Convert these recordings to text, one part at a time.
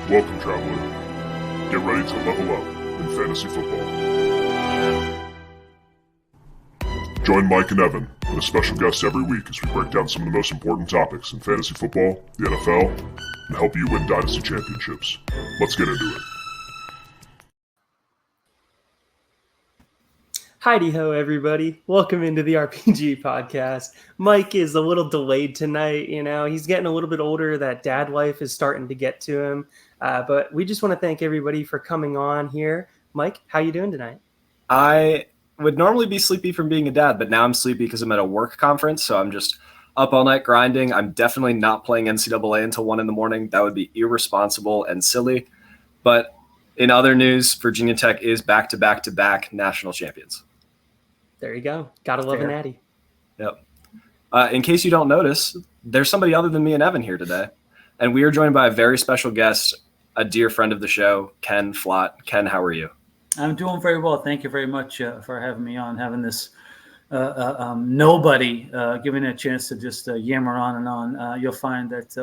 Welcome, traveler. Get ready to level up in fantasy football. Join Mike and Evan and a special guest every week as we break down some of the most important topics in fantasy football, the NFL, and help you win dynasty championships. Let's get into it. Heidi-ho, everybody. Welcome into the RPG podcast. Mike is a little delayed tonight. He's getting a little bit older. That dad life is starting to get to him. But we just want to thank everybody for coming on here. Mike, how you doing tonight? I would normally be sleepy from being a dad, but now I'm sleepy because I'm at a work conference, so I'm just up all night grinding. I'm definitely not playing NCAA until 1 a.m. That would be irresponsible and silly. But in other news, Virginia Tech is back-to-back-to-back national champions. There you go. Gotta love a natty. Yep. In case you don't notice, there's somebody other than me and Evan here today. And we are joined by a very special guest, a dear friend of the show, Ken Flott. Ken, how are you? I'm doing very well. Thank you very much for having me on, having this nobody giving me a chance to just yammer on and on. You'll find that,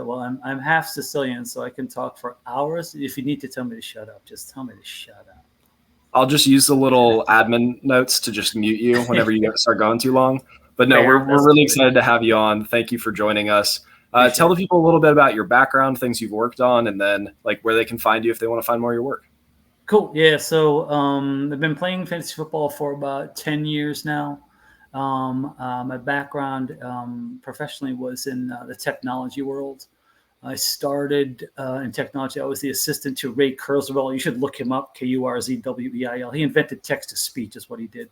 I'm half Sicilian, so I can talk for hours. If you need to tell me to shut up, just tell me to shut up. I'll just use the little admin notes to just mute you whenever you start going too long. But no, we're really excited to have you on. Thank you for joining us. Tell the people a little bit about your background, things you've worked on, and then where they can find you if they want to find more of your work. Cool. Yeah. So I've been playing fantasy football for about 10 years now. My background professionally was in the technology world. I started in technology. I was the assistant to Ray Kurzweil. You should look him up, Kurzweil. He invented text-to-speech is what he did.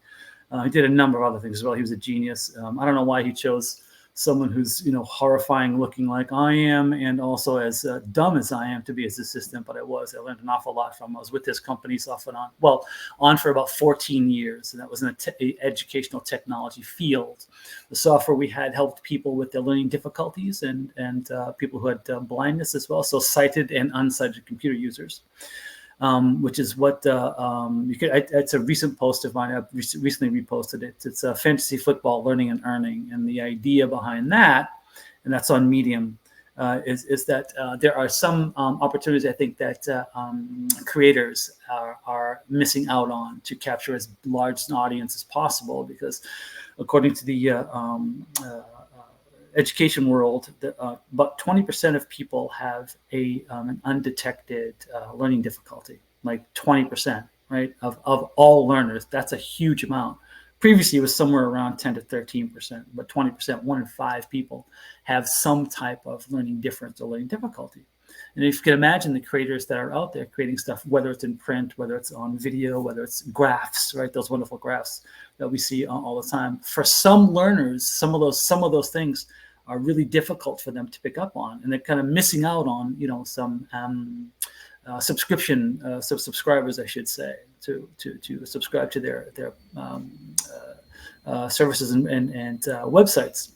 He did a number of other things as well. He was a genius. I don't know why he chose someone who's, horrifying looking like I am and also as dumb as I am to be his assistant, but I learned an awful lot from him. I was with his companies off and on for about 14 years, and that was in the educational technology field. The software we had helped people with their learning difficulties and people who had blindness as well, so sighted and unsighted computer users. Which is what it's a recent post of mine. I've recently reposted it. It's a fantasy football learning and earning. And the idea behind that, and that's on Medium, is that there are some opportunities I think that creators are missing out on to capture as large an audience as possible, because according to the education world, about 20% of people have an undetected learning difficulty, like 20%, right, of all learners. That's a huge amount. Previously, it was somewhere around 10 to 13%, but 20%, 1 in 5 people have some type of learning difference or learning difficulty. And if you can imagine the creators that are out there creating stuff, whether it's in print, whether it's on video, whether it's graphs, right? Those wonderful graphs that we see all the time. For some learners, some of those things are really difficult for them to pick up on, and they're kind of missing out on, some subscribers, I should say, to subscribe to their services and websites.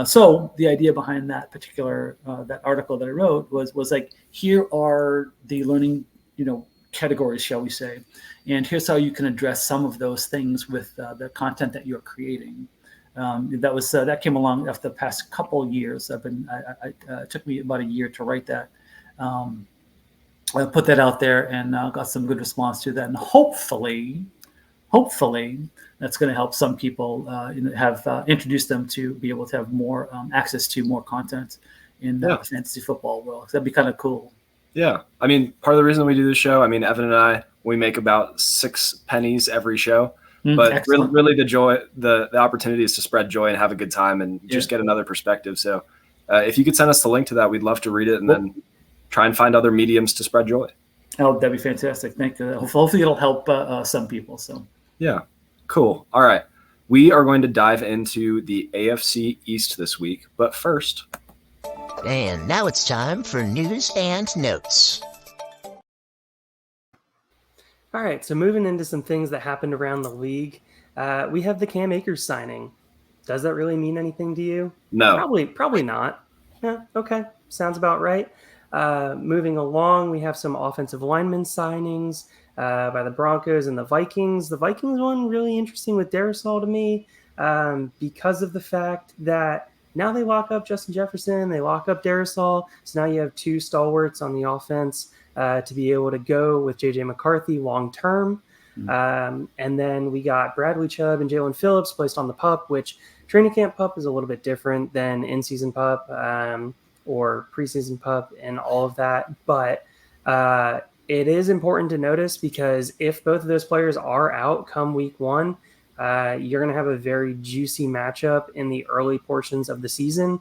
So the idea behind that particular that article that I wrote was like, here are the learning categories, shall we say, and here's how you can address some of those things with the content that you're creating. That came along after the past couple of years. It took me about a year to write that. I put that out there and got some good response to that, and hopefully that's going to help some people have introduced them to be able to have more access to more content in the fantasy football world. That'd be kind of cool. Yeah, I mean, part of the reason we do this show, Evan and I, we make about 6 pennies every show. But really the joy, the opportunity is to spread joy and have a good time and just get another perspective. So if you could send us the link to that, we'd love to read it and then try and find other mediums to spread joy. Oh, that'd be fantastic. Thank you. Hopefully it'll help some people. So yeah, cool. All right. We are going to dive into the AFC East this week. But first. And now it's time for news and notes. All right, so moving into some things that happened around the league, we have the Cam Akers signing. Does that really mean anything to you? No. Probably not. Yeah, okay, sounds about right. Moving along, we have some offensive lineman signings by the Broncos and the Vikings. The Vikings one really interesting with Darrisaw to me because of the fact that now they lock up Justin Jefferson, they lock up Darrisaw, so now you have 2 stalwarts on the offense. to be able to go with J.J. McCarthy long term. And then we got Bradley Chubb and Jalen Phillips placed on the PUP, which training camp PUP is a little bit different than in-season PUP or preseason PUP and all of that. But it is important to notice, because if both of those players are out come week 1, you're going to have a very juicy matchup in the early portions of the season,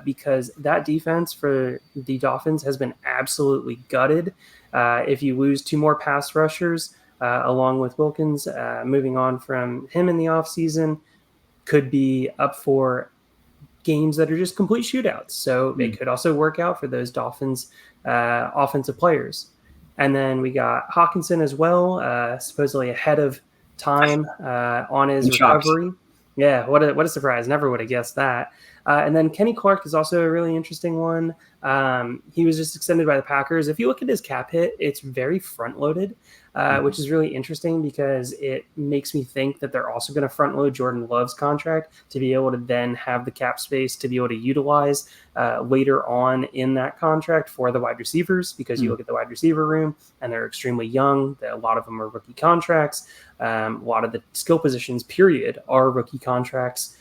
because that defense for the Dolphins has been absolutely gutted. If you lose 2 more pass rushers, along with Wilkins, moving on from him in the offseason, could be up for games that are just complete shootouts. So it could also work out for those Dolphins offensive players. And then we got Hawkinson as well, supposedly ahead of time on his recovery. Yeah, what a surprise. Never would have guessed that. And then Kenny Clark is also a really interesting one. He was just extended by the Packers. If you look at his cap hit, it's very front-loaded, which is really interesting, because it makes me think that they're also going to front-load Jordan Love's contract to be able to then have the cap space to be able to utilize later on in that contract for the wide receivers, because you look at the wide receiver room and they're extremely young. A lot of them are rookie contracts. A lot of the skill positions, period, are rookie contracts.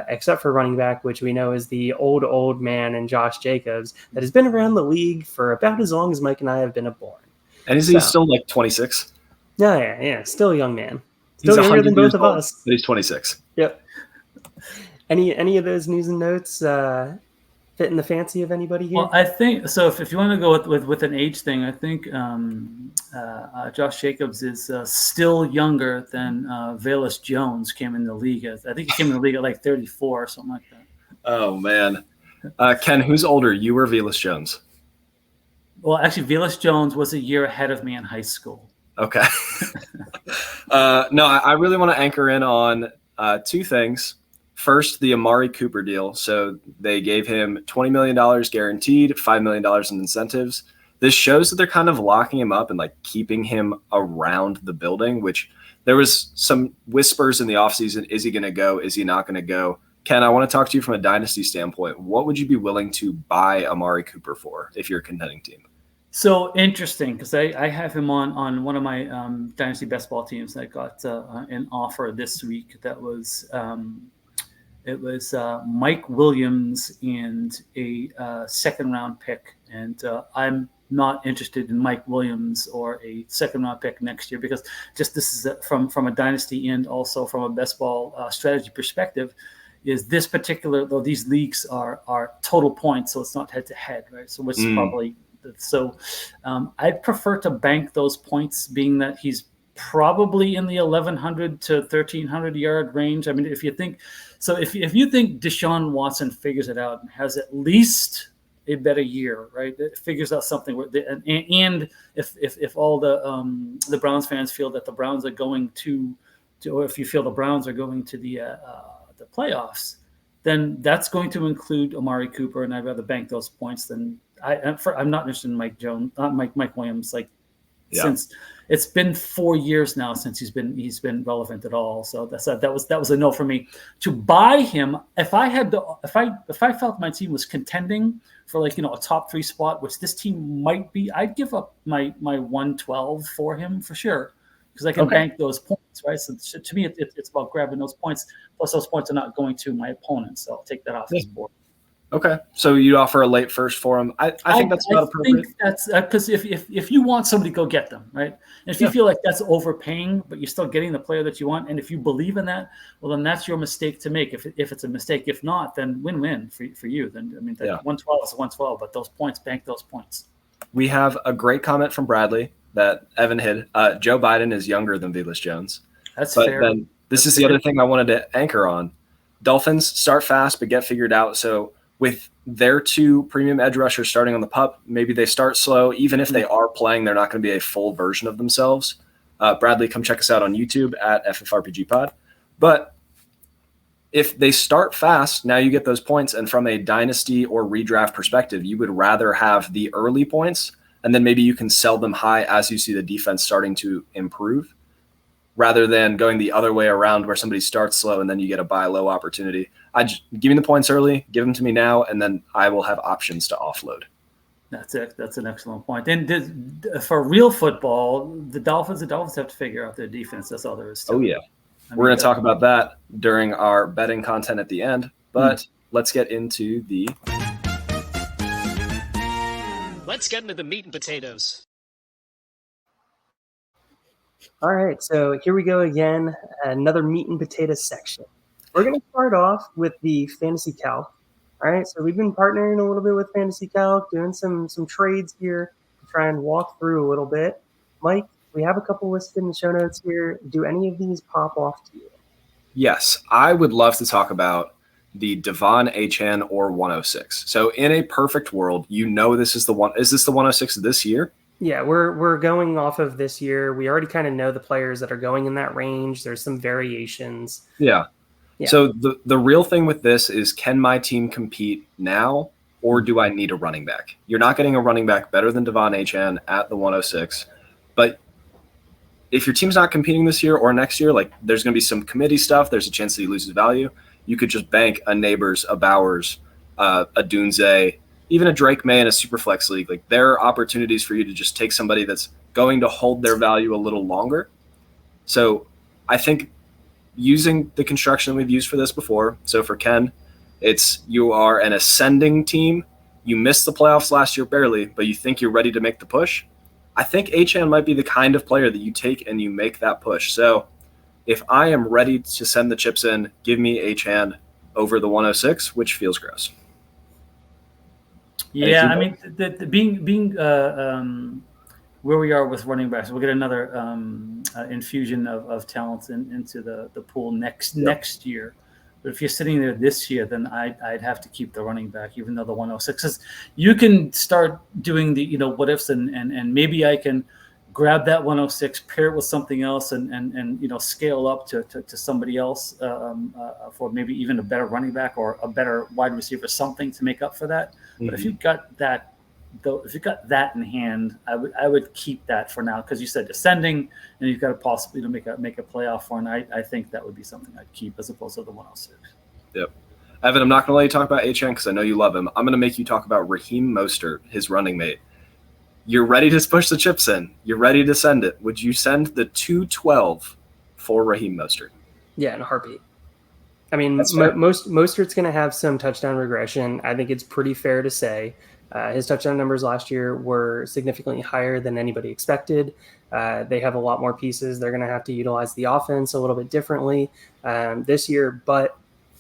Except for running back, which we know is the old man and Josh Jacobs that has been around the league for about as long as Mike and I have been born. And is he still like 26? Yeah, still a young man. Still younger than both of us. But he's 26. Yep. Any of those news and notes fitting the fancy of anybody here? Well, I think so. If you want to go with an age thing, I think Josh Jacobs is still younger than Velus Jones came in the league. I think he came in the league at like 34 or something like that. Oh man, Ken, who's older, you or Velus Jones? Well, actually, Velus Jones was a year ahead of me in high school. Okay. No, I really want to anchor in on 2 things. First, the Amari Cooper deal. So they gave him $20 million guaranteed, $5 million in incentives. This shows that they're kind of locking him up and like keeping him around the building, which there was some whispers in the offseason. Is he going to go? Is he not going to go? Ken, I want to talk to you from a dynasty standpoint. What would you be willing to buy Amari Cooper for if you're a contending team? So interesting, because I have him on one of my dynasty best ball teams. I got an offer this week that was it was Mike Williams and a second-round pick. And I'm not interested in Mike Williams or a second-round pick next year, because just this is from a dynasty and also from a best ball strategy perspective, is this particular, though these leagues are total points, so it's not head-to-head, right? So it's probably – so I'd prefer to bank those points, being that he's probably in the 1,100 to 1,300 yard range. I mean, if you think Deshaun Watson figures it out and has at least a better year, right? It figures out something and if all the Browns fans feel that the Browns are going to or if you feel the Browns are going to the playoffs, then that's going to include Amari Cooper, and I'd rather bank those points than I'm not interested in Mike Williams. Since it's been 4 years now since he's been relevant at all. So that was a no for me. To buy him, if I felt my team was contending for a top 3 spot, which this team might be, I'd give up my 112 for him for sure, because I can bank those points, right? So to me, it's about grabbing those points. Plus, those points are not going to my opponent, so I'll take that off his board. Okay, so you offer a late first for him. I think that's not appropriate. I think that's because if you want somebody, go get them, right? And if you feel like that's overpaying, but you're still getting the player that you want, and if you believe in that, well, then that's your mistake to make. If it's a mistake, if not, then win-win for you. Then 112 is 112, but those points, bank those points. We have a great comment from Bradley that Evan hid. Joe Biden is younger than Velus Jones. That's fair. Then this is the other thing I wanted to anchor on. Dolphins start fast, but get figured out. So with their 2 premium edge rushers starting on the PUP, maybe they start slow. Even if they are playing, they're not going to be a full version of themselves. Bradley, come check us out on YouTube at FFRPG Pod. But if they start fast, now you get those points. And from a dynasty or redraft perspective, you would rather have the early points, and then maybe you can sell them high as you see the defense starting to improve, rather than going the other way around where somebody starts slow and then you get a buy low opportunity. Give me the points early, give them to me now, and then I will have options to offload. That's it. That's an excellent point. And for real football, the Dolphins have to figure out their defense. That's all there is to it. Oh, yeah. We're going to talk about that during our betting content at the end, but let's get into the... Let's get into the meat and potatoes. All right, so here we go again, another meat and potatoes section. We're going to start off with the Fantasy Calc. All right, so we've been partnering a little bit with Fantasy Calc, doing some trades here to try and walk through a little bit. Mike, we have a couple listed in the show notes here. Do any of these pop off to you? Yes, I would love to talk about the Devon Achane or 106. So in a perfect world, this is the one. Is this the 106 this year? Yeah, we're going off of this year. We already kind of know the players that are going in that range. There's some variations. Yeah. So the real thing with this is, can my team compete now, or do I need a running back? You're not getting a running back better than Devon Achane at the 106. But if your team's not competing this year or next year, like there's going to be some committee stuff. There's a chance that he loses value. You could just bank a Neighbors, a Bowers, a Dunze, even a Drake May in a super flex league. Like there are opportunities for you to just take somebody that's going to hold their value a little longer. So I think using the construction we've used for this before. So for Ken, you are an ascending team. You missed the playoffs last year barely, but you think you're ready to make the push. I think Achane might be the kind of player that you take and you make that push. So if I am ready to send the chips in, give me Achane over the 106, which feels gross. Yeah, I mean, being where we are with running backs, we'll get another infusion of talent into the pool next year. But if you're sitting there this year, then I'd have to keep the running back, even though the 106 is. You can start doing the what ifs and maybe I can grab that 106, pair it with something else, and scale up to somebody else for maybe even a better running back or a better wide receiver, something to make up for that. Mm-hmm. But if you've got that, if you've got that in hand, I would keep that for now, because you said descending and you've got to possibly make a playoff for, and I think that would be something I'd keep as opposed to the 106. Yep. Evan, I'm not going to let you talk about Achane because I know you love him. I'm going to make you talk about Raheem Mostert, his running mate. You're ready to push the chips in. You're ready to send it. Would you send the 212 for Raheem Mostert? Yeah, in a heartbeat. I mean, Mostert's going to have some touchdown regression. I think it's pretty fair to say. His touchdown numbers last year were significantly higher than anybody expected. They have a lot more pieces. They're going to have to utilize the offense a little bit differently this year, but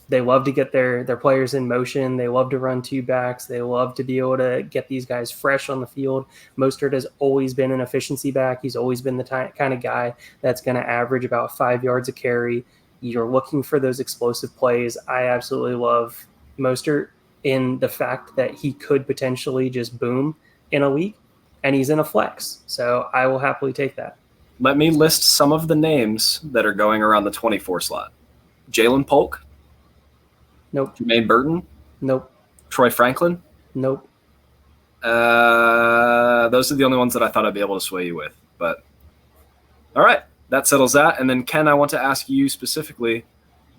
they love to get their players in motion. They love to run two backs. They love to be able to get these guys fresh on the field. Mostert has always been an efficiency back. He's always been the kind of guy that's going to average about 5 yards a carry. You're looking for those explosive plays. I absolutely love Mostert in the fact that he could potentially just boom in a week, and he's in a flex. So I will happily take that. Let me list some of the names that are going around the 24 slot. Jalen Polk. Nope. Jermaine Burton. Nope. Troy Franklin. Nope. Those are the only ones that I thought I'd be able to sway you with. But all right, that settles that. And then, Ken, I want to ask you specifically,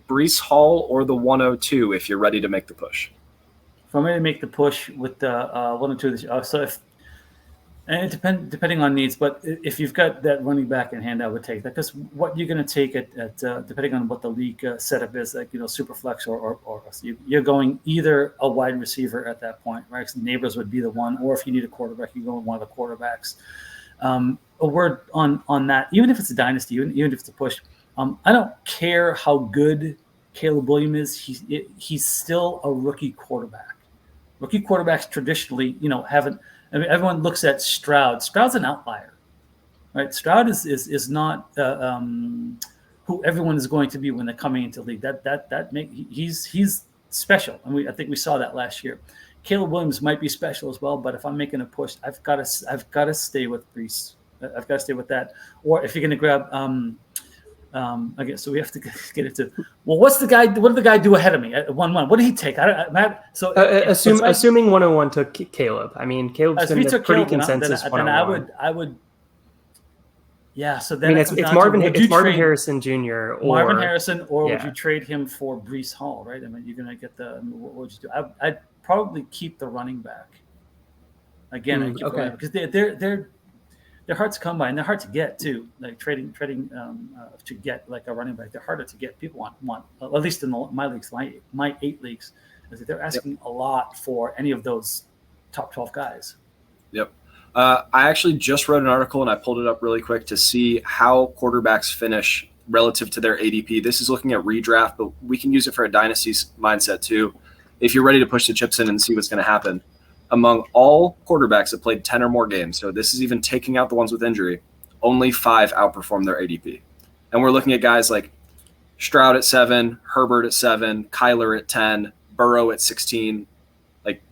Breece Hall or the 102 if you're ready to make the push. If I'm ready to make the push with the 102, so depending on needs, but if you've got that running back in hand, I would take that, because what you're going to take it at depending on what the league setup is, like super flex or you're going either a wide receiver at that point, right? So Neighbors would be the one, or if you need a quarterback, you go with one of the quarterbacks. A word on that, even if it's a dynasty, even if it's a push, I don't care how good Caleb Williams is. He's still a rookie quarterback. Rookie quarterbacks traditionally, haven't. I mean, everyone looks at Stroud. Stroud's an outlier, right? Stroud is not who everyone is going to be when they're coming into the league. He's special, and I think we saw that last year. Caleb Williams might be special as well, but if I'm making a push, I've got to stay with Breece. I've got to stay with that. Or if you're going to grab, again, so we have to get into. Well, what did the guy do ahead of me at 1-1? What did he take? Assuming 101 took Caleb. I mean, Caleb's been a pretty consensus 101. I would. Yeah. So then it's Marvin Harrison Jr. Marvin Harrison, or would you trade him for Breece Hall? Right. I mean, you're going to get what would you do? I'd probably keep the running back. again. Okay. Because they're hard to come by, and they're hard to get too. Like trading to get like a running back, they're harder to get. People want at least in my leagues, my 8 leagues, is that they're asking a lot for any of those top 12 guys. Yep. I actually just wrote an article and I pulled it up really quick to see how quarterbacks finish relative to their ADP. This is looking at redraft, but we can use it for a dynasty mindset too. If you're ready to push the chips in and see what's going to happen. Among all quarterbacks that played 10 or more games, so this is even taking out the ones with injury, only 5 outperformed their ADP. And we're looking at guys like Stroud at 7, Herbert at 7, Kyler at 10, Burrow at 16. Like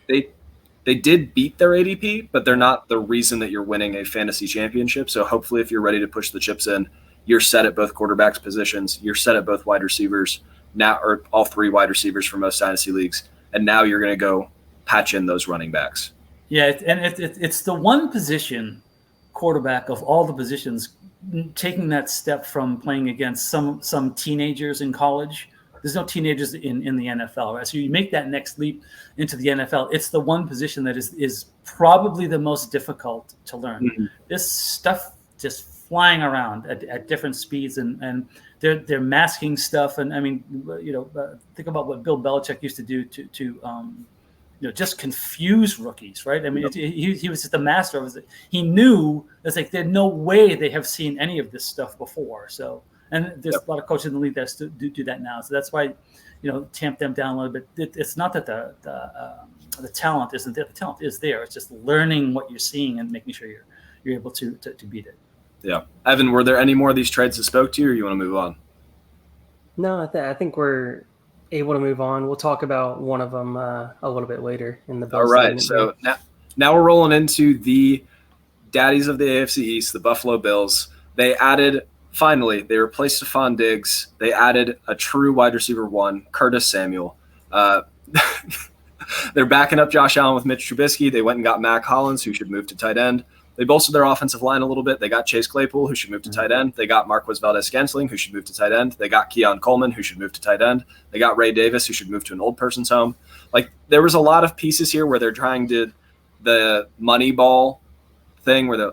they did beat their ADP, but they're not the reason that you're winning a fantasy championship. So hopefully if you're ready to push the chips in, you're set at both quarterbacks positions, you're set at both wide receivers, now, or all 3 wide receivers for most dynasty leagues, and now you're going to go patch in those running backs. Yeah, and it's the one position, quarterback of all the positions, taking that step from playing against some teenagers in college. There's no teenagers in the NFL, right? So you make that next leap into the NFL. It's the one position that is probably the most difficult to learn. Mm-hmm. This stuff just flying around at different speeds, and they're masking stuff. And I mean, think about what Bill Belichick used to do to just confuse rookies, right? I mean, he was just a master of it. He knew it's like there's no way they have seen any of this stuff before. So, and there's a lot of coaches in the league that do that now. So that's why, tamp them down a little bit. It's not that the talent isn't there. The talent is there. It's just learning what you're seeing and making sure you're able to beat it. Yeah, Evan, were there any more of these trades that spoke to you, or you want to move on? No, I think we're able to move on. We'll talk about one of them a little bit later in the. All right, so now we're rolling into the daddies of the AFC East, the Buffalo Bills. They replaced Stefon Diggs. They added a true wide receiver 1, Curtis Samuel. They're backing up Josh Allen with Mitch Trubisky. They went and got Mac Hollins, who should move to tight end. They bolstered their offensive line a little bit. They got Chase Claypool, who should move to tight end. They got Marquez Valdez-Scantling, who should move to tight end. They got Keon Coleman, who should move to tight end. They got Ray Davis, who should move to an old person's home. Like, there was a lot of pieces here where they're trying to the money ball thing where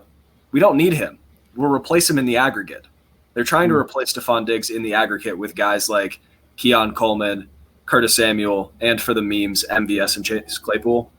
we don't need him. We'll replace him in the aggregate. They're trying to replace Stefon Diggs in the aggregate with guys like Keon Coleman, Curtis Samuel, and for the memes, MVS and Chase Claypool.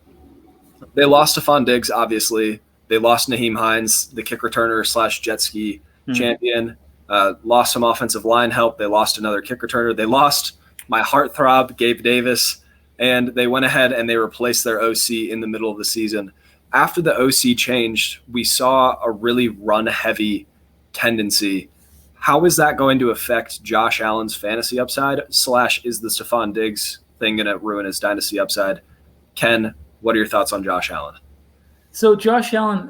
They lost Stefon Diggs, obviously. They lost Naheem Hines, the kick returner / jet ski champion. Lost some offensive line help. They lost another kick returner. They lost my heartthrob, Gabe Davis. And they went ahead and they replaced their OC in the middle of the season. After the OC changed, we saw a really run-heavy tendency. How is that going to affect Josh Allen's fantasy upside / is the Stefon Diggs thing going to ruin his dynasty upside? Ken, what are your thoughts on Josh Allen? So Josh Allen,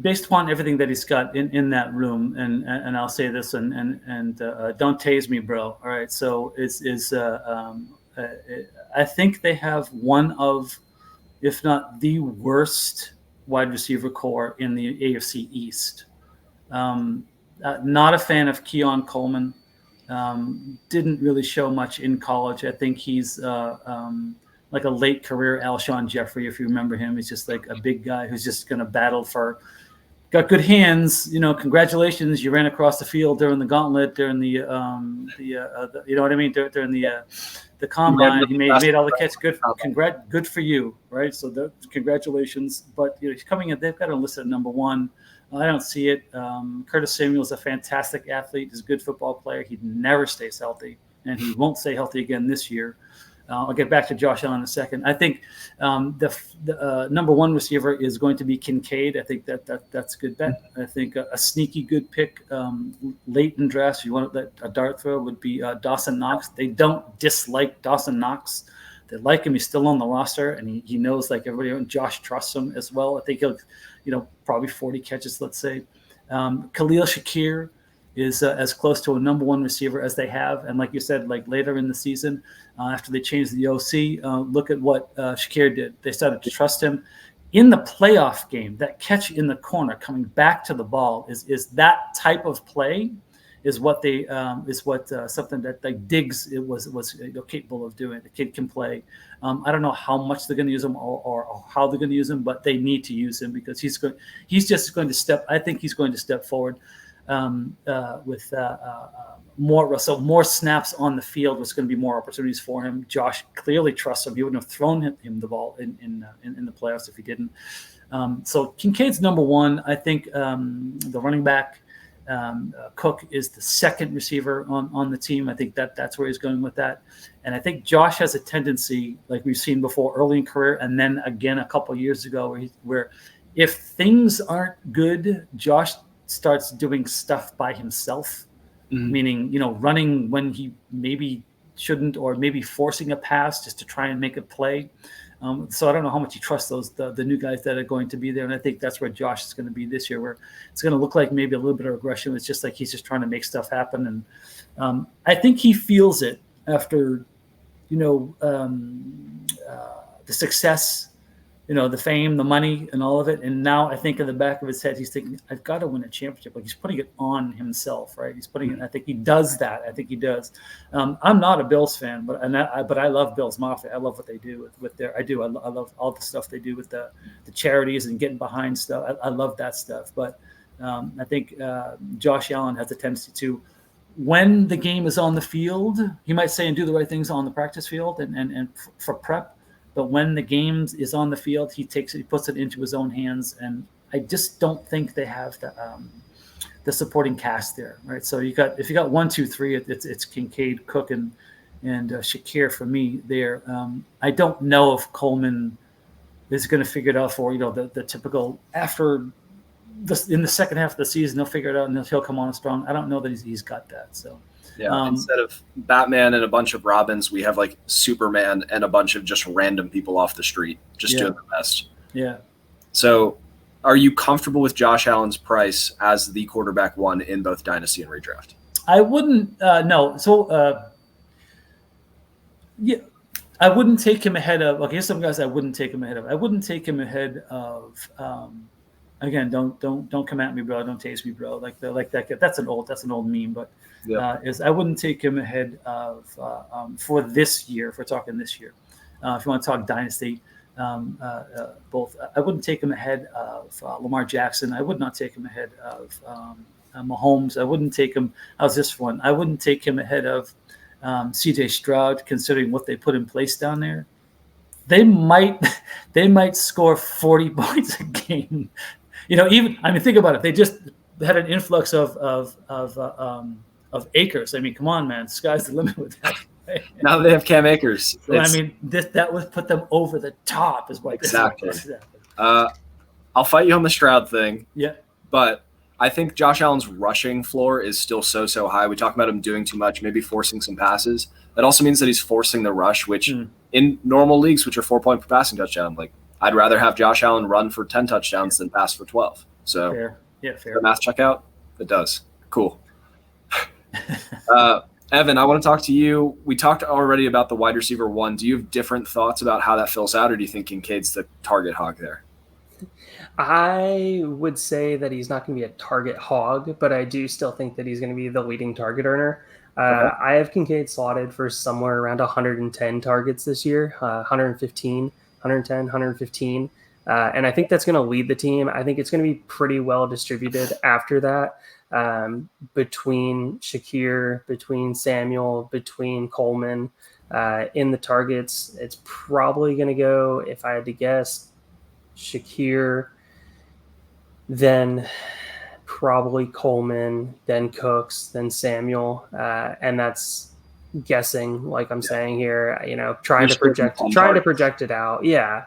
based upon everything that he's got in that room, and I'll say this, and don't tase me, bro. All right, so I think they have one of, if not the worst, wide receiver core in the AFC East. Not a fan of Keon Coleman. Didn't really show much in college. I think he's like a late career Alshon Jeffrey, if you remember him. He's just like a big guy who's just going to battle got good hands. Congratulations, you ran across the field during the gauntlet, during the you know what I mean, during the combine. He made all the catch. Good for you, right? So congratulations. But he's coming in. They've got him listed at number 1. I don't see it. Curtis Samuel is a fantastic athlete. He's a good football player. He never stays healthy, and he won't stay healthy again this year. I'll get back to Josh Allen in a second. I think the number 1 receiver is going to be Kincaid. I think that's a good bet. I think a sneaky good pick late in drafts. You want a dart throw would be Dawson Knox. They don't dislike Dawson Knox. They like him. He's still on the roster, and he knows like everybody. And Josh trusts him as well. I think he'll, probably 40 catches, let's say. Khalil Shakir is as close to a number 1 receiver as they have. And like you said, like later in the season, after they changed the OC, look at what Shakir did. They started to trust him. In the playoff game, that catch in the corner coming back to the ball is that type of play is what they something that like Diggs was capable of doing. The kid can play. I don't know how much they're going to use him or how they're going to use him, but they need to use him because he's just going to step. I think he's going to step forward with more snaps on the field. There's going to be more opportunities for him. Josh clearly trusts him. He wouldn't have thrown him the ball in the playoffs if he didn't. So Kincaid's number one. I think the running back. Cook is the second receiver on the team. I think that's where he's going with that. And I think Josh has a tendency, like we've seen before, early in career, and then again a couple of years ago, where if things aren't good, Josh starts doing stuff by himself, meaning running when he maybe shouldn't, or maybe forcing a pass just to try and make a play. So I don't know how much you trust the new guys that are going to be there. And I think that's where Josh is going to be this year, where it's going to look like maybe a little bit of aggression. It's just like he's just trying to make stuff happen. And I think he feels it after, the success, the fame, the money and all of it. And now I think in the back of his head, he's thinking, I've got to win a championship. Like he's putting it on himself, right? He's putting it, I think he does that. I think he does. I'm not a Bills fan, but I love Bills Mafia. I love what they do with their, I love all the stuff they do with the charities and getting behind stuff. I love that stuff. But I think Josh Allen has a tendency to, when the game is on the field, he might say and do the right things on the practice field and for prep. But when the game is on the field, he puts it into his own hands, and I just don't think they have the supporting cast there, right? So if you got 1, 2, 3, it's Kincaid, Cook, and Shakir for me there. I don't know if Coleman is going to figure it out for the typical after in the second half of the season they'll figure it out and he'll come on strong. I don't know that he's got that. So. Yeah, instead of Batman and a bunch of Robins, we have like Superman and a bunch of just random people off the street just doing the best. Yeah. So are you comfortable with Josh Allen's price as the quarterback one in both Dynasty and Redraft? I wouldn't no. So yeah, I wouldn't take him ahead of here's some guys I wouldn't take him ahead of. I wouldn't take him ahead of again, don't come at me, bro. Don't taste me, bro. Like that. That's an old meme, but I wouldn't take him ahead of for this year. If we're talking this year, if you want to talk dynasty, both I wouldn't take him ahead of Lamar Jackson. I would not take him ahead of Mahomes. I wouldn't take him. How's this one? I wouldn't take him ahead of C.J. Stroud, considering what they put in place down there. They might score 40 points a game. Think about it. They just had an influx of Akers. I mean, come on, man. Sky's the limit with that. Right? Now they have Cam Akers. That would put them over the top. Is what exactly. I'll fight you on the Stroud thing. Yeah, but I think Josh Allen's rushing floor is still so high. We talk about him doing too much, maybe forcing some passes. That also means that he's forcing the rush, which in normal leagues, which are 4-point per passing touchdown, like I'd rather have Josh Allen run for 10 touchdowns than pass for 12. So fair. The math check out? It does. Cool. Evan, I want to talk to you. We talked already about the wide receiver one. Do you have different thoughts about how that fills out, or do you think Kincaid's the target hog there? I would say that he's not going to be a target hog, but I do still think that he's going to be the leading target earner. I have Kincaid slotted for somewhere around 110 targets this year, 110, 115. And I think that's going to lead the team. I think it's going to be pretty well distributed after that between Shakir, between Samuel, between Coleman in the targets. It's probably going to go, if I had to guess, Shakir, then probably Coleman, then Cooks, then Samuel, and that's guessing, like I'm saying here. Trying to project it out. Yeah.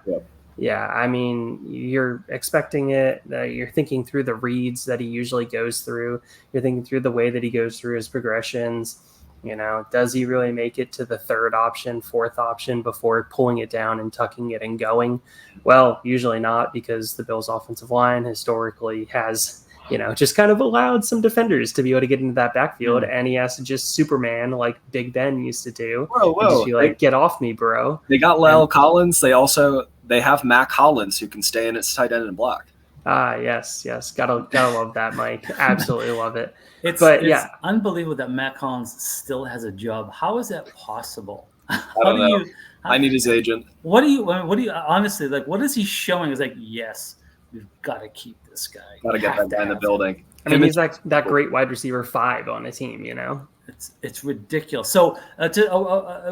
I mean, you're expecting it. You're thinking through the reads that he usually goes through. You're thinking through the way that he goes through his progressions. Does he really make it to the third option, fourth option before pulling it down and tucking it and going? Well, usually not, because the Bills' offensive line historically has, just kind of allowed some defenders to be able to get into that backfield, and he has to just Superman like Big Ben used to do. Whoa. Just be like, get off me, bro. They got La'el Collins. They have Mac Hollins, who can stay in its tight end and block. Yes. Gotta love that, Mike. Absolutely love it. It's unbelievable that Matt Collins still has a job. How is that possible? I don't know. I need his agent. What do you honestly like? What is he showing? It's like, yes, we've got to keep this guy. Got to get that guy in the building. I mean, he's like that great wide receiver 5 on a team, you know. It's ridiculous. So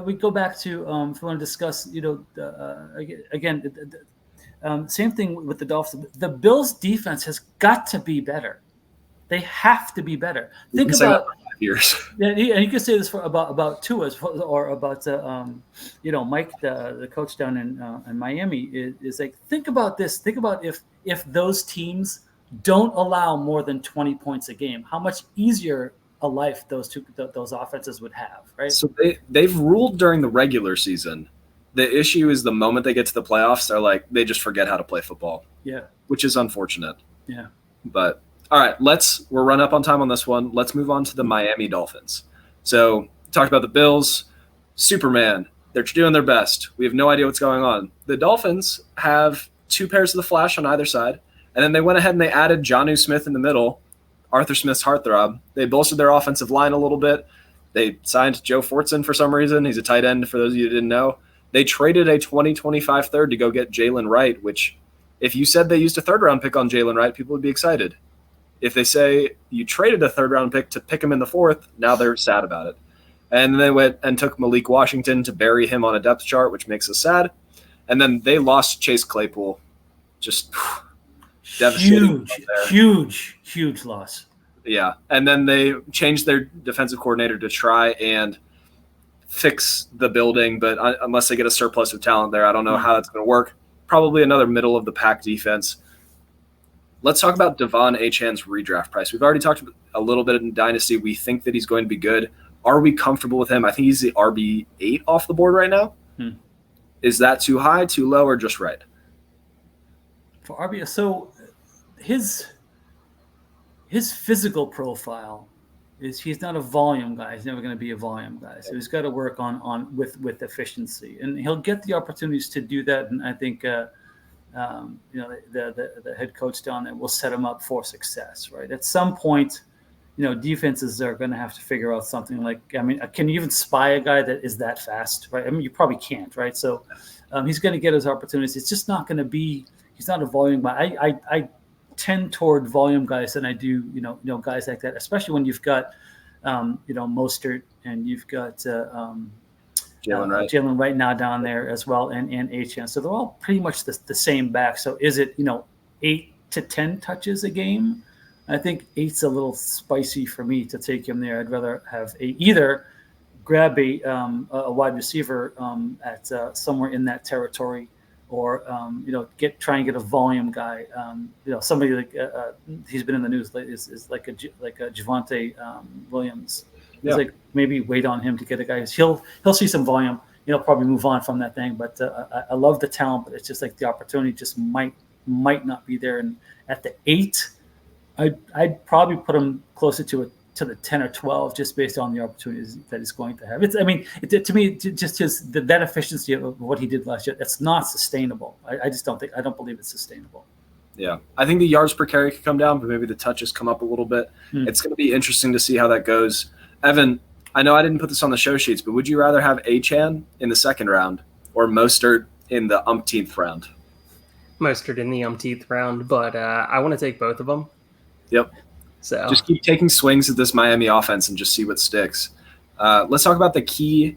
we go back to if we want to discuss, again, same thing with the Dolphins. The Bills' defense has got to be better. They have to be better. Think about 5 years. Yeah, and you can say this about Tua or about Mike, the coach down in Miami is like, think about this. Think about if those teams don't allow more than 20 points a game, how much easier a life those offenses would have, right? So they've ruled during the regular season. The issue is the moment they get to the playoffs, they just forget how to play football. Yeah, which is unfortunate. Yeah, but all right, we're run up on time on this one. Let's move on to the Miami Dolphins. So talked about the Bills, Superman. They're doing their best. We have no idea what's going on. The Dolphins have 2 pairs of the Flash on either side, and then they went ahead and they added Jonnu Smith in the middle, Arthur Smith's heartthrob. They bolstered their offensive line a little bit. They signed Joe Fortson for some reason. He's a tight end, for those of you who didn't know. They traded a 2025 third to go get Jalen Wright, which if you said they used a third-round pick on Jalen Wright, people would be excited. If they say you traded a third-round pick to pick him in the 4th, now they're sad about it. And then they went and took Malik Washington to bury him on a depth chart, which makes us sad. And then they lost Chase Claypool. Just devastating. Huge loss. Yeah. And then they changed their defensive coordinator to try and fix the building, but unless they get a surplus of talent there, I don't know how that's going to work. Probably another middle-of-the-pack defense. Let's talk about Devon Achane's redraft price. We've already talked a little bit in Dynasty. We think that he's going to be good. Are we comfortable with him? I think he's the RB8 off the board right now. Is that too high, too low, or just right? For RB, so his physical profile is he's not a volume guy. He's never going to be a volume guy. So he's got to work on with efficiency, and he'll get the opportunities to do that. And I think the head coach down there will set him up for success. Right at some point, defenses are going to have to figure out something like. I mean, can you even spy a guy that is that fast? Right? I mean, you probably can't. Right? So he's going to get his opportunities. It's just not going to be. He's not a volume guy. I tend toward volume guys than I do, guys like that, especially when you've got, Mostert and you've got Jalen Wright now down there as well, and Achane. So they're all pretty much the same back. So is it 8 to 10 touches a game? I think 8's a little spicy for me to take him there. I'd rather have either grab a wide receiver at somewhere in that territory. Or try and get a volume guy. Somebody like he's been in the news is like a Javonte Williams. It's like maybe wait on him to get a guy. He'll see some volume. He'll probably move on from that thing. But I love the talent, but it's just like the opportunity just might not be there. And at the 8, I'd probably put him closer to the 10 or 12 just based on the opportunities that he's going to have. To me, just that efficiency of what he did last year, it's not sustainable. I don't believe it's sustainable. Yeah. I think the yards per carry could come down, but maybe the touches come up a little bit. It's going to be interesting to see how that goes. Evan, I know I didn't put this on the show sheets, but would you rather have Achane in the 2nd round or Mostert in the umpteenth round? Mostert in the umpteenth round, but I want to take both of them. Yep. So just keep taking swings at this Miami offense and just see what sticks. Let's talk about the key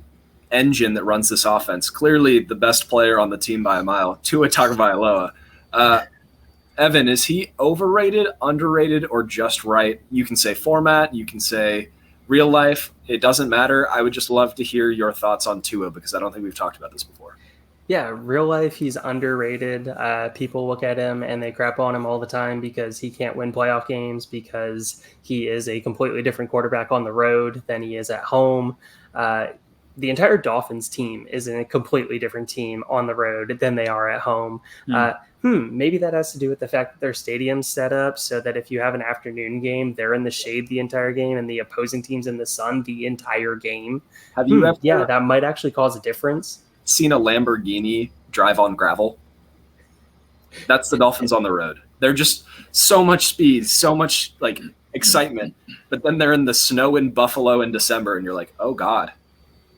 engine that runs this offense. Clearly the best player on the team by a mile, Tua Tagovailoa. Evan, is he overrated, underrated, or just right? You can say format. You can say real life. It doesn't matter. I would just love to hear your thoughts on Tua because I don't think we've talked about this before. Yeah, real life, he's underrated. People look at him and they crap on him all the time because he can't win playoff games because he is a completely different quarterback on the road than he is at home. The entire Dolphins team is a completely different team on the road than they are at home. Maybe that has to do with the fact that their stadium's set up so that if you have an afternoon game, they're in the shade the entire game and the opposing team's in the sun the entire game. Have you ever that might actually cause a difference. Seen a Lamborghini drive on gravel? That's the Dolphins on the road. They're just so much speed, so much like excitement, but then they're in the snow in Buffalo in December, and you're like, oh God,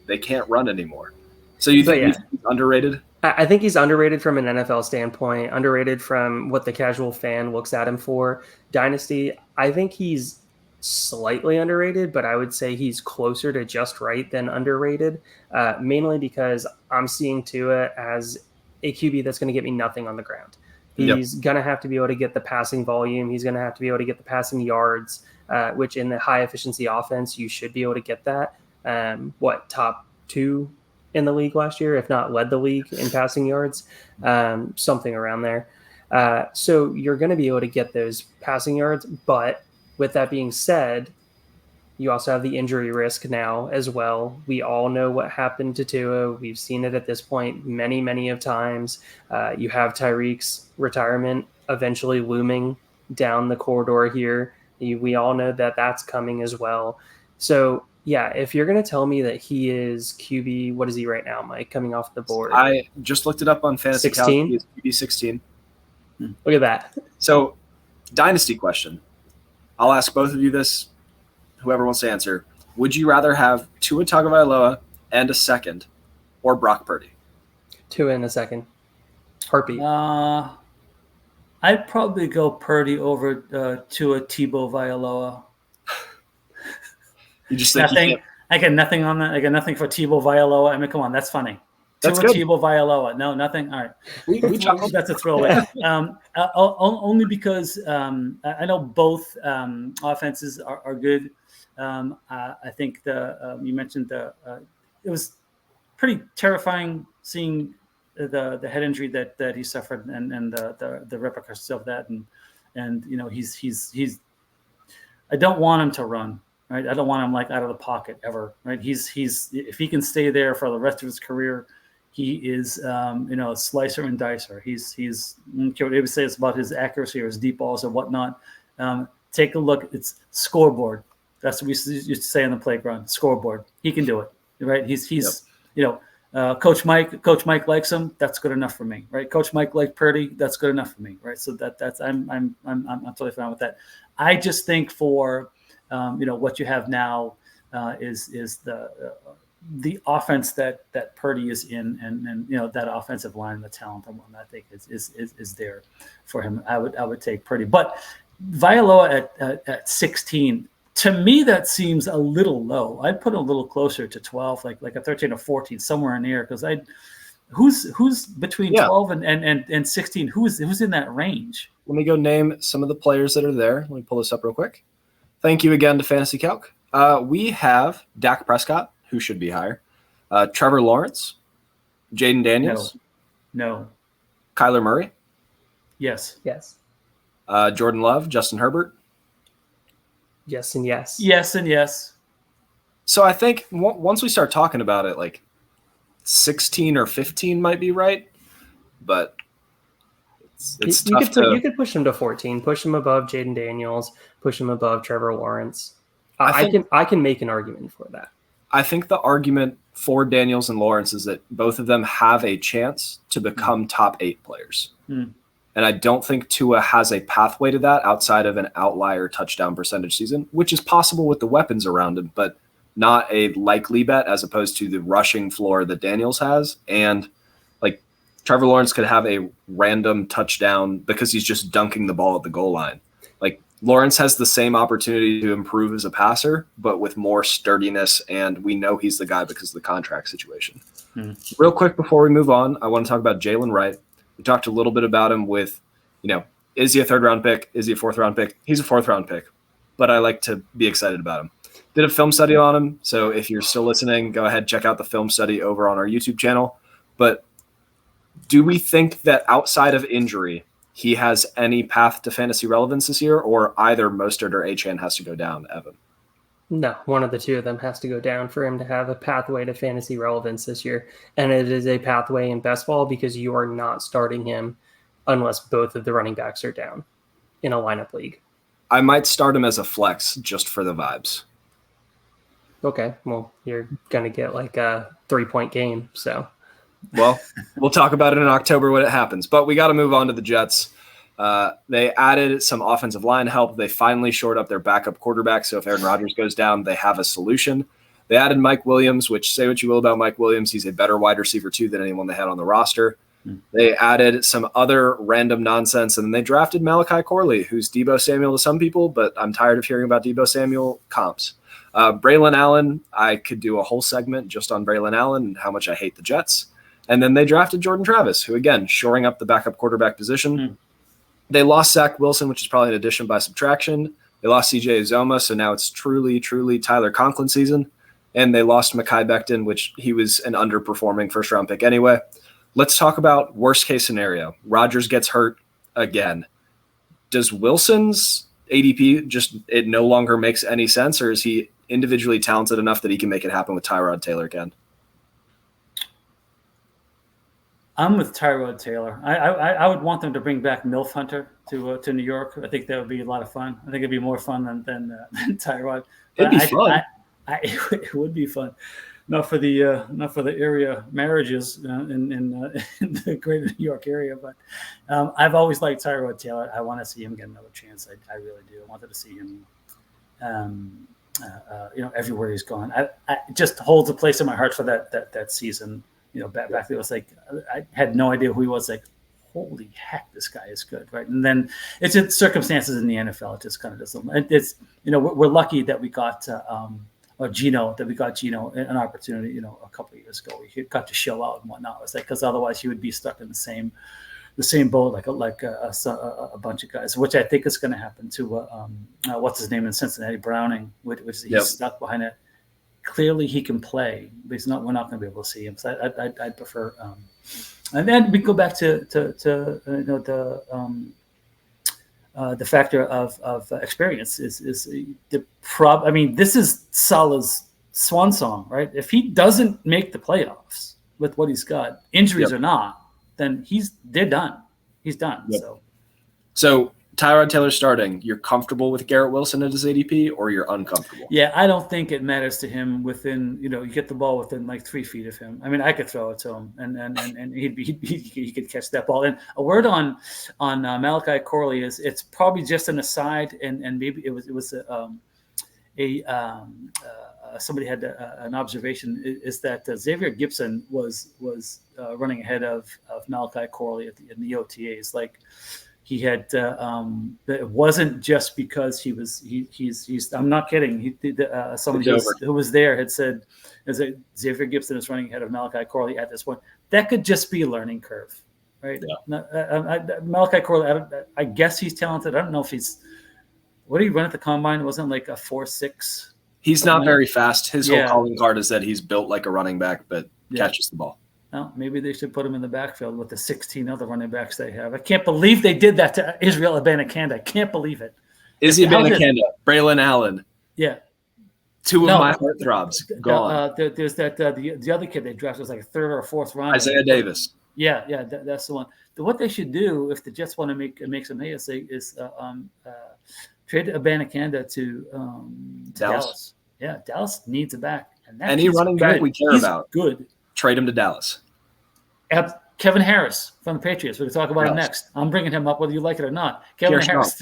they can't run anymore. So you think he's underrated? I think he's underrated from an NFL standpoint, underrated from what the casual fan looks at him for. Dynasty, I think he's slightly underrated, but I would say he's closer to just right than underrated, mainly because I'm seeing Tua as a QB that's going to get me nothing on the ground. He's going to have to be able to get the passing volume. He's going to have to be able to get the passing yards, which in the high efficiency offense, you should be able to get that. Top 2 in the league last year, if not led the league in passing yards, something around there. So you're going to be able to get those passing yards. But with that being said, you also have the injury risk now as well. We all know what happened to Tua. We've seen it at this point many, many of times. You have Tyreek's retirement eventually looming down the corridor here. We all know that that's coming as well. So yeah, if you're going to tell me that he is QB, what is he right now, Mike, coming off the board? I just looked it up on Fantasy 16? He is QB 16. Look at that. So, dynasty question. I'll ask both of you this, whoever wants to answer. Would you rather have Tua Tagovailoa and a second or Brock Purdy? Tua in a second. Heartbeat. I'd probably go Purdy over Tua Tagovailoa. You just think nothing. I get nothing on that. I get nothing for Tagovailoa. I mean, come on, that's funny. That's Tua good. Tagovailoa. No, nothing. All right. We chuckled. That's a throwaway. Only because I know both offenses are good. I think you mentioned it was pretty terrifying seeing the head injury that he suffered and the repercussions of that and he's I don't want him to run. Right, I don't want him like out of the pocket ever. Right, he's if he can stay there for the rest of his career, he is a slicer and dicer. He's maybe say it's about his accuracy or his deep balls or whatnot. Take a look. It's scoreboard. That's what we used to say on the playground. Scoreboard. He can do it. Right. He's Coach Mike likes him. That's good enough for me. Right. Coach Mike liked Purdy. That's good enough for me. Right. So that's I'm totally fine with that. I just think for what you have now is the offense that Purdy is in, and that offensive line, the talent and whatnot, I think is there for him. I would take Purdy, but Vailoa at 16, to me that seems a little low. I'd put him a little closer to 12, like a 13 or 14, somewhere in here, because who's between 12 and 16? Who's in that range? Let me go name some of the players that are there. Let me pull this up real quick. Thank you again to Fantasy Calc. We have Dak Prescott, who should be higher. Trevor Lawrence, Jaden Daniels. No. Kyler Murray. Yes. Jordan Love, Justin Herbert. Yes and yes. Yes and yes. So I think once we start talking about it, like 16 or 15 might be right, but it's tough you could push him to 14, push him above Jaden Daniels, push him above Trevor Lawrence. I can make an argument for that. I think the argument for Daniels and Lawrence is that both of them have a chance to become top 8 players. And I don't think Tua has a pathway to that outside of an outlier touchdown percentage season, which is possible with the weapons around him, but not a likely bet as opposed to the rushing floor that Daniels has. And like Trevor Lawrence could have a random touchdown because he's just dunking the ball at the goal line. Like Lawrence has the same opportunity to improve as a passer, but with more sturdiness, and we know he's the guy because of the contract situation. Real quick before we move on, I want to talk about Jalen Wright. We talked a little bit about him with, is he a 3rd-round pick? Is he a 4th-round pick? He's a 4th-round pick, but I like to be excited about him. Did a film study on him, so if you're still listening, go ahead, check out the film study over on our YouTube channel. But do we think that outside of injury, he has any path to fantasy relevance this year, or either Mostert or Achane has to go down, Evan? No, one of the two of them has to go down for him to have a pathway to fantasy relevance this year. And it is a pathway in best ball because you are not starting him unless both of the running backs are down in a lineup league. I might start him as a flex just for the vibes. Okay, well, you're going to get like a 3-point game, so. Well, we'll talk about it in October when it happens. But we got to move on to the Jets. They added some offensive line help. They finally shored up their backup quarterback. So if Aaron Rodgers goes down, they have a solution. They added Mike Williams, which, say what you will about Mike Williams, he's a better wide receiver too than anyone they had on the roster. They added some other random nonsense, and then they drafted Malachi Corley, who's Deebo Samuel to some people, but I'm tired of hearing about Deebo Samuel comps. Braylon Allen, I could do a whole segment just on Braylon Allen and how much I hate the Jets. And then they drafted Jordan Travis, who, again, shoring up the backup quarterback position. They lost Zach Wilson, which is probably an addition by subtraction. They lost CJ Uzoma, so now it's truly Tyler Conklin season. And they lost Mekhi Becton, which he was an underperforming first-round pick anyway. Let's talk about worst-case scenario. Rodgers gets hurt again. Does Wilson's ADP it no longer makes any sense, or is he individually talented enough that he can make it happen with Tyrod Taylor again? I'm with Tyrod Taylor. I would want them to bring back Milf Hunter to New York. I think that would be a lot of fun. I think it'd be more fun than Tyrod. It'd be fun. It would be fun. Not for the area marriages in the greater New York area, but I've always liked Tyrod Taylor. I want to see him get another chance. I really do. I wanted to see him, everywhere he's gone. I just holds a place in my heart for that season. Back there, it was like I had no idea who he was. Like, holy heck, this guy is good, right? And then it's just circumstances in the NFL. It just kind of doesn't. It's we're lucky that we got. Gino an opportunity, a couple of years ago. He got to show out and whatnot. It's like, because otherwise he would be stuck in the same boat like a bunch of guys, which I think is going to happen to what's his name in Cincinnati, Browning, which he's stuck behind it. Clearly he can play, but we're not going to be able to see him. So I'd prefer. And then we go back to the factor of experience is the I mean, this is Salah's swan song, right? If he doesn't make the playoffs with what he's got, injuries or not, then they're done. He's done. Yep. So Tyrod Taylor starting. You're comfortable with Garrett Wilson at his ADP, or you're uncomfortable? Yeah, I don't think it matters to him within. You get the ball within like 3 feet of him. I mean, I could throw it to him, and he could catch that ball. And a word on Malachi Corley is it's probably just an aside, and maybe it was somebody had an observation is that Xavier Gibson was running ahead of Malachi Corley in the OTAs, like. He had. It wasn't just because he's. I'm not kidding. Somebody who was there had said, Xavier Gibson is running ahead of Malachi Corley at this point. That could just be a learning curve, right? Yeah. Malachi Corley. I guess he's talented. I don't know if he's. What did he run at the combine? It wasn't like a 4.6. He's not very fast. His whole calling card is that he's built like a running back, but catches the ball. Well, maybe they should put him in the backfield with the 16 other running backs they have. I can't believe they did that to Israel Abanikanda. I can't believe it. Izzy Abanikanda, Braylon Allen. Yeah. Two of my heartthrobs gone. There's that the other kid they drafted was like a 3rd or 4th round. Isaiah Davis. Yeah, that's the one. What they should do if the Jets want to make some hay is trade Abanikanda to Dallas. Yeah, Dallas needs a back. And any running back we care about. Good. Trade him to Dallas. Kevin Harris from the Patriots. We'll talk about him next. I'm bringing him up whether you like it or not. Kevin Harris.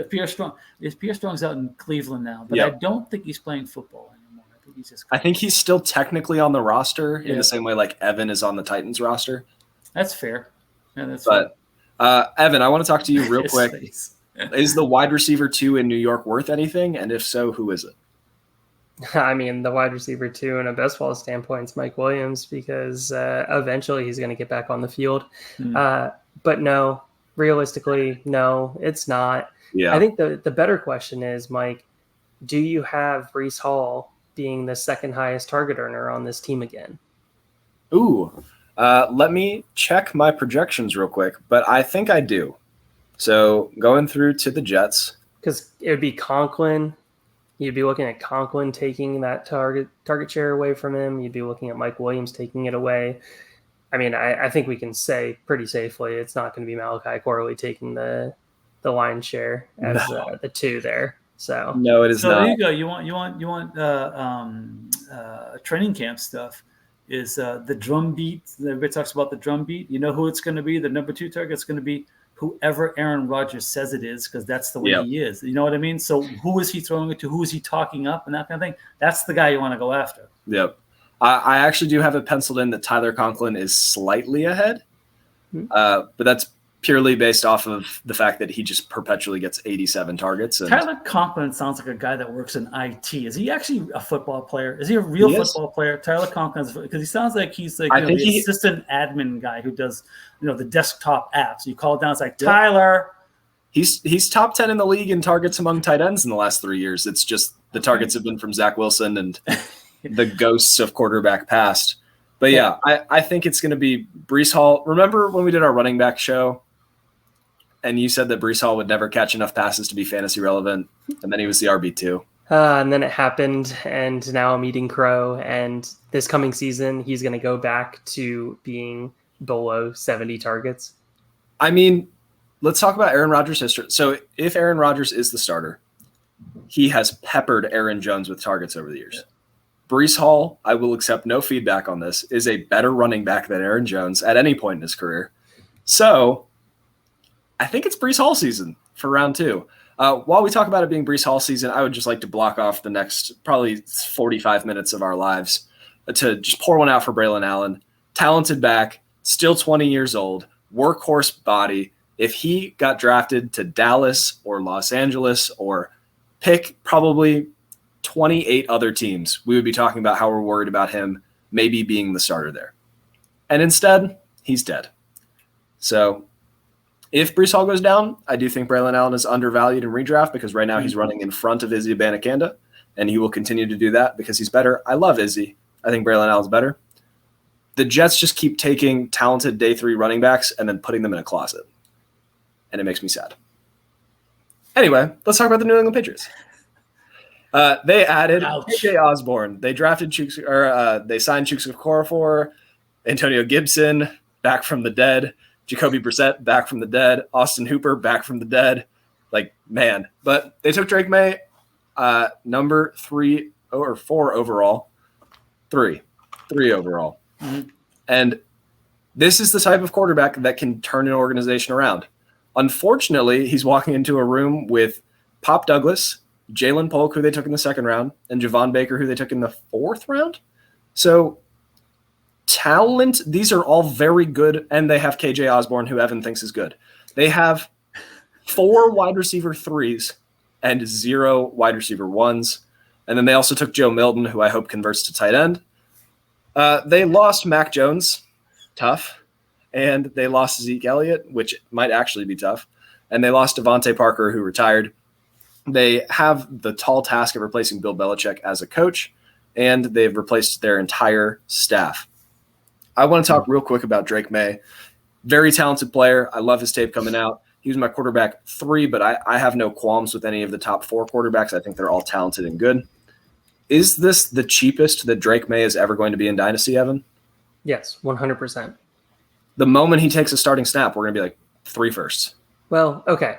Pierre Strong. Pierre Strong's out in Cleveland now, but I don't think he's playing football anymore. I think he's still technically on the roster in the same way like Evan is on the Titans roster. That's fair. Yeah, that's fair. Evan, I want to talk to you real quick. Is the wide receiver 2 in New York worth anything? And if so, who is it? I mean, the wide receiver 2 in a best ball standpoint is Mike Williams because eventually he's going to get back on the field. But no, realistically, no, it's not. Yeah. I think the better question is, Mike, do you have Breece Hall being the second highest target earner on this team again? Ooh, let me check my projections real quick, but I think I do. So going through to the Jets. Because it would be Conklin. You'd be looking at Conklin taking that target share away from him. You'd be looking at Mike Williams taking it away. I mean, I think we can say pretty safely it's not going to be Malachi Corley taking the line share as the 2 there. So no, it is not. There you go. You want training camp stuff. is the drum beat. Everybody talks about the drum beat. You know who it's going to be? The number 2 target is going to be whoever Aaron Rodgers says it is, because that's the way he is. You know what I mean? So who is he throwing it to? Who is he talking up and that kind of thing? That's the guy you want to go after. Yep. I actually do have it penciled in that Tyler Conklin is slightly ahead, but that's purely based off of the fact that he just perpetually gets 87 targets. And Tyler Conklin sounds like a guy that works in IT. Is he actually a football player? Is he a real football player? Tyler Conklin, because he sounds like he's like the assistant admin guy who does the desktop apps. You call it down, it's like Tyler. He's top 10 in the league in targets among tight ends in the last 3 years. It's just the targets have been from Zach Wilson and the ghosts of quarterback past. But yeah, I think it's going to be Breece Hall. Remember when we did our running back show? And you said that Breece Hall would never catch enough passes to be fantasy relevant, and then he was the RB2. And then it happened, and now I'm eating crow. And this coming season, he's going to go back to being below 70 targets. I mean, let's talk about Aaron Rodgers' history. So if Aaron Rodgers is the starter, he has peppered Aaron Jones with targets over the years. Breece Hall, I will accept no feedback on this, is a better running back than Aaron Jones at any point in his career. So I think it's Breece Hall season for round 2. While we talk about it being Breece Hall season, I would just like to block off the next probably 45 minutes of our lives to just pour one out for Braylon Allen. Talented back, still 20 years old, workhorse body. If he got drafted to Dallas or Los Angeles or pick probably 28 other teams, we would be talking about how we're worried about him maybe being the starter there. And instead, he's dead. So if Breece Hall goes down, I do think Braylon Allen is undervalued in redraft because right now he's running in front of Izzy Abanikanda, and he will continue to do that because he's better. I love Izzy. I think Braylon Allen's better. The Jets just keep taking talented day 3 running backs and then putting them in a closet, and it makes me sad. Anyway, let's talk about the New England Patriots. They added KJ Osborne. They drafted they signed Chuks Okorafor, Antonio Gibson back from the dead, Jacoby Brissett back from the dead, Austin Hooper back from the dead. Like, man. But they took Drake May, number 3 or 4 overall. 3 overall. Mm-hmm. And this is the type of quarterback that can turn an organization around. Unfortunately, he's walking into a room with Pop Douglas, Jalen Polk, who they took in the 2nd round, and Javon Baker, who they took in the 4th round. So talent, these are all very good, and they have KJ Osborne, who Evan thinks is good. They have 4 wide receiver 3s and 0 wide receiver 1s. And then they also took Joe Milton, who I hope converts to tight end. They lost Mac Jones, tough, and they lost Zeke Elliott, which might actually be tough. And they lost Devontae Parker, who retired. They have the tall task of replacing Bill Belichick as a coach, and they've replaced their entire staff. I want to talk real quick about Drake May. Very talented player. I love his tape coming out. He was my quarterback 3, but I have no qualms with any of the top 4 quarterbacks. I think they're all talented and good. Is this the cheapest that Drake May is ever going to be in Dynasty, Evan? Yes, 100%. The moment he takes a starting snap, we're going to be like 3 firsts. Well, okay.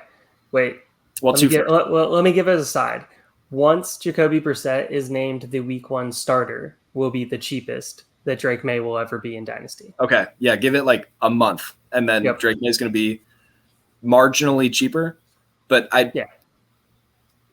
Wait. Well, let me give it a side. Once Jacoby Brissett is named the week 1 starter, will be the cheapest that Drake May will ever be in Dynasty. Okay. Yeah, give it like a month, and then Drake May is going to be marginally cheaper. But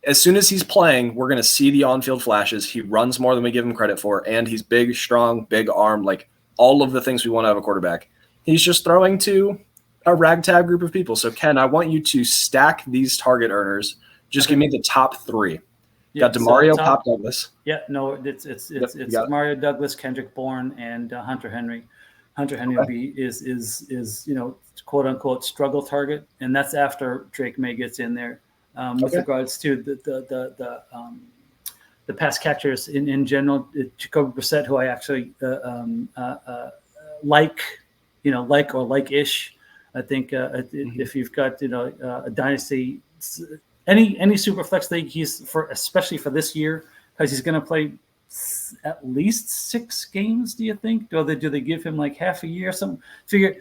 as soon as he's playing, we're going to see the on-field flashes. He runs more than we give him credit for, and he's big, strong, big arm, like all of the things we want to have a quarterback. He's just throwing to a ragtag group of people. So, Ken, I want you to stack these target earners. Just give me the top 3. You got DeMario, Pop Douglas. Yeah, no, it's Mario Douglas, Kendrick Bourne, and Hunter Henry. Hunter Henry is quote unquote struggle target, and that's after Drake May gets in there. With regards to the pass catchers in general, Jacoby Brissett, who I actually like-ish. I think if you've got a dynasty, any super flex league, especially for this year, because he's going to play at least 6 games. Do you think? Do they give him like half a year or something? Figure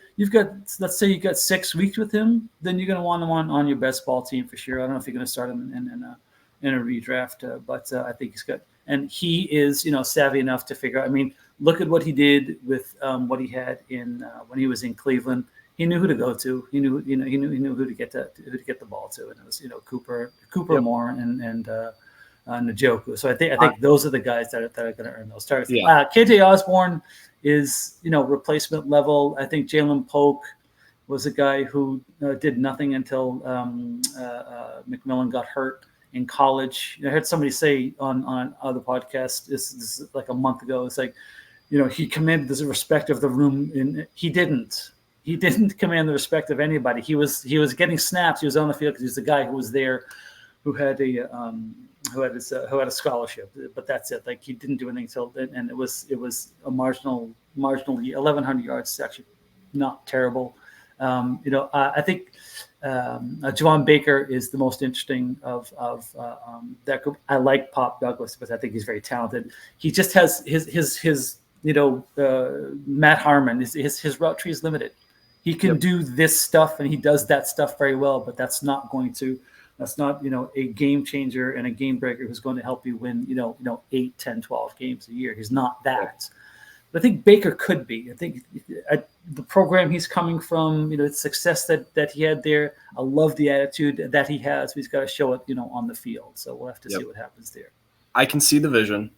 let's say you've got 6 weeks with him, then you're going to want him on your best ball team for sure. I don't know if you're going to start him in a redraft, but I think he's got, and he is savvy enough to figure out. I mean, look at what he did with what he had in when he was in Cleveland. He knew who to go to. He knew who to get the ball to, and it was Cooper Moore and Njoku. So I think those are the guys that are going to earn those targets. Yeah. KJ Osborne is replacement level. I think Jalen Polk was a guy who did nothing until McMillan got hurt in college. I heard somebody say on other podcasts, this is like a month ago, it's like, he commanded the respect of the room, and he didn't command the respect of anybody. He was getting snaps. He was on the field because he was the guy who was there, who had a scholarship, but that's it. Like, he didn't do anything until then, and it was a marginally 1,100 yards. It's actually not terrible. I think Javon Baker is the most interesting of that group. I like Pop Douglas because I think he's very talented. He just has his Matt Harmon. His route tree is limited. He can do this stuff, and he does that stuff very well, but that's not a game changer and a game breaker who's going to help you win 8, 10, 12 games a year. He's not that. But I think Baker could be. I think the program he's coming from, the success that he had there, I love the attitude that he has. He's got to show it, on the field. So we'll have to see what happens there. I can see the vision.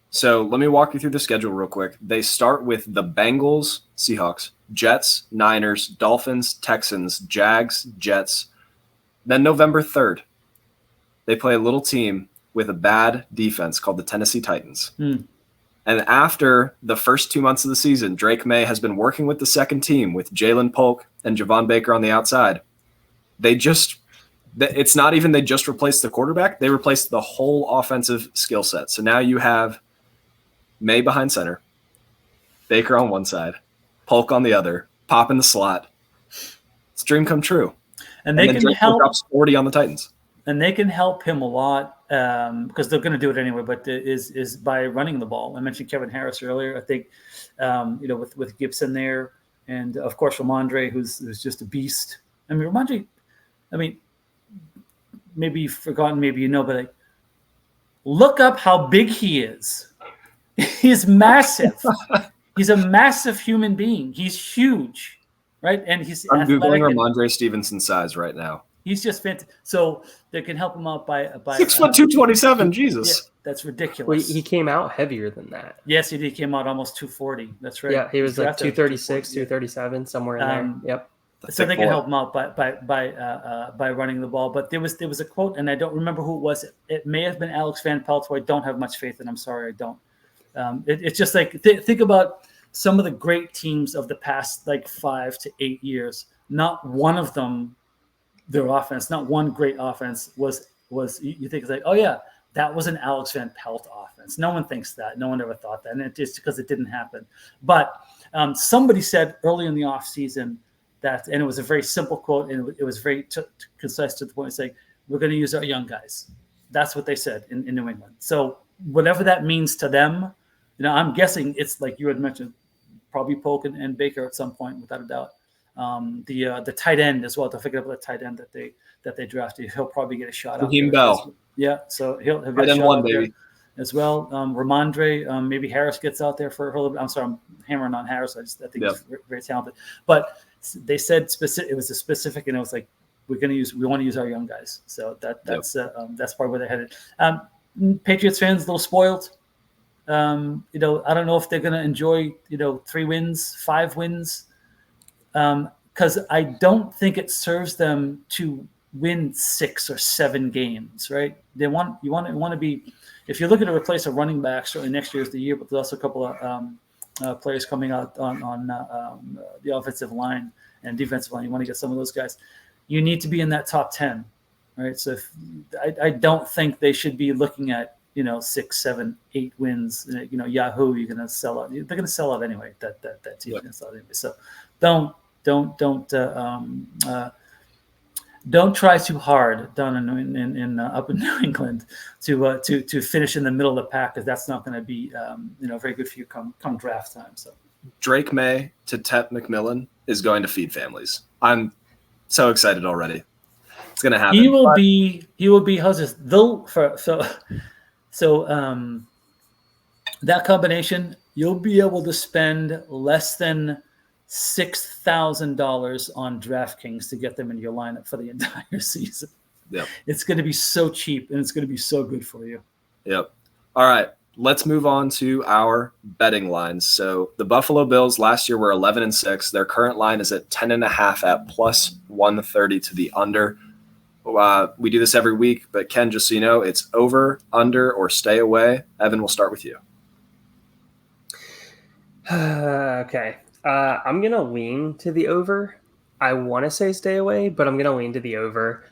So let me walk you through the schedule real quick. They start with the Bengals, Seahawks, Jets, Niners, Dolphins, Texans, Jags, Jets. Then November 3rd, they play a little team with a bad defense called the Tennessee Titans. And after the first 2 months of the season, Drake May has been working with the second team with Jalen Polk and Javon Baker on the outside. It's not even they just replaced the quarterback. They replaced the whole offensive skill set. So now you have May behind center, Baker on one side, Polk on the other, Pop in the slot. It's a dream come true. And they can help. Drops 40 on the Titans. And they can help him a lot because they're going to do it anyway. But is by running the ball. I mentioned Kevin Harris earlier. I think with Gibson there, and of course Ramondre, who's just a beast. I mean, Ramondre. I mean, maybe you've forgotten, maybe but like, look up how big he is. He's massive. He's a massive human being. He's huge, right? And I'm googling Ramondre Stevenson's size right now. He's just fantastic. So they can help him out by 6 foot 227. Jesus, yeah, that's ridiculous. Well, he came out heavier than that. Yes, he did. He came out almost 240. That's right. Yeah, he was like 236, 237, somewhere in there. Yep. So they can help him out by running the ball. But there was a quote, and I don't remember who it was. It may have been Alex Van Pelt, who I don't have much faith in. I'm sorry, I don't. It's just like think about some of the great teams of the past 5 to 8 years. Not one of them. Their offense, not one great offense was you think it's like, oh yeah, that was an Alex Van Pelt offense. No one thinks that. No one ever thought that. And it's just because it didn't happen. But somebody said early in the offseason that, and it was a very simple quote, and it was very concise to the point, saying, we're going to use our young guys. That's what they said in New England. So whatever that means to them, I'm guessing it's like you had mentioned, probably Polk and Baker at some point, without a doubt. The tight end as well. Don't forget about the tight end that they drafted. He'll probably get a shot. Raheem Bell. Yeah, so he'll get a shot out there as well. Ramondre, maybe Harris gets out there for a little bit. I'm sorry, I'm hammering on Harris. I think he's very talented. But they said specific. It was a specific, and it was like we want to use our young guys. So that's probably where they're headed. Patriots fans a little spoiled. I don't know if they're going to enjoy 3 wins, 5 wins. Because I don't think it serves them to win 6 or 7 games, right? You want to be, if you're looking to replace a running back, certainly next year is the year, but there's also a couple of players coming out on the offensive line and defensive line. You want to get some of those guys. You need to be in that top 10, right? So I don't think they should be looking at 6, 7, 8 wins. Yahoo, you're going to sell out. They're going to sell out anyway. That team's going to sell out anyway. So don't try too hard down in up in New England to finish in the middle of the pack, because that's not going to be very good for you come draft time. So Drake May to Tet McMillan is going to feed families. I'm so excited already. It's going to happen. He will be how's this? So that combination, you'll be able to spend less than $6,000 on DraftKings to get them in your lineup for the entire season. Yep. It's going to be so cheap, and it's going to be so good for you. Yep. All right. Let's move on to our betting lines. So the Buffalo Bills last year were 11-6. Their current line is at 10.5 at plus 130 to the under. We do this every week, but Ken, just so you know, it's over, under, or stay away. Evan, we'll start with you. Okay. I'm going to lean to the over. I want to say stay away, but I'm going to lean to the over.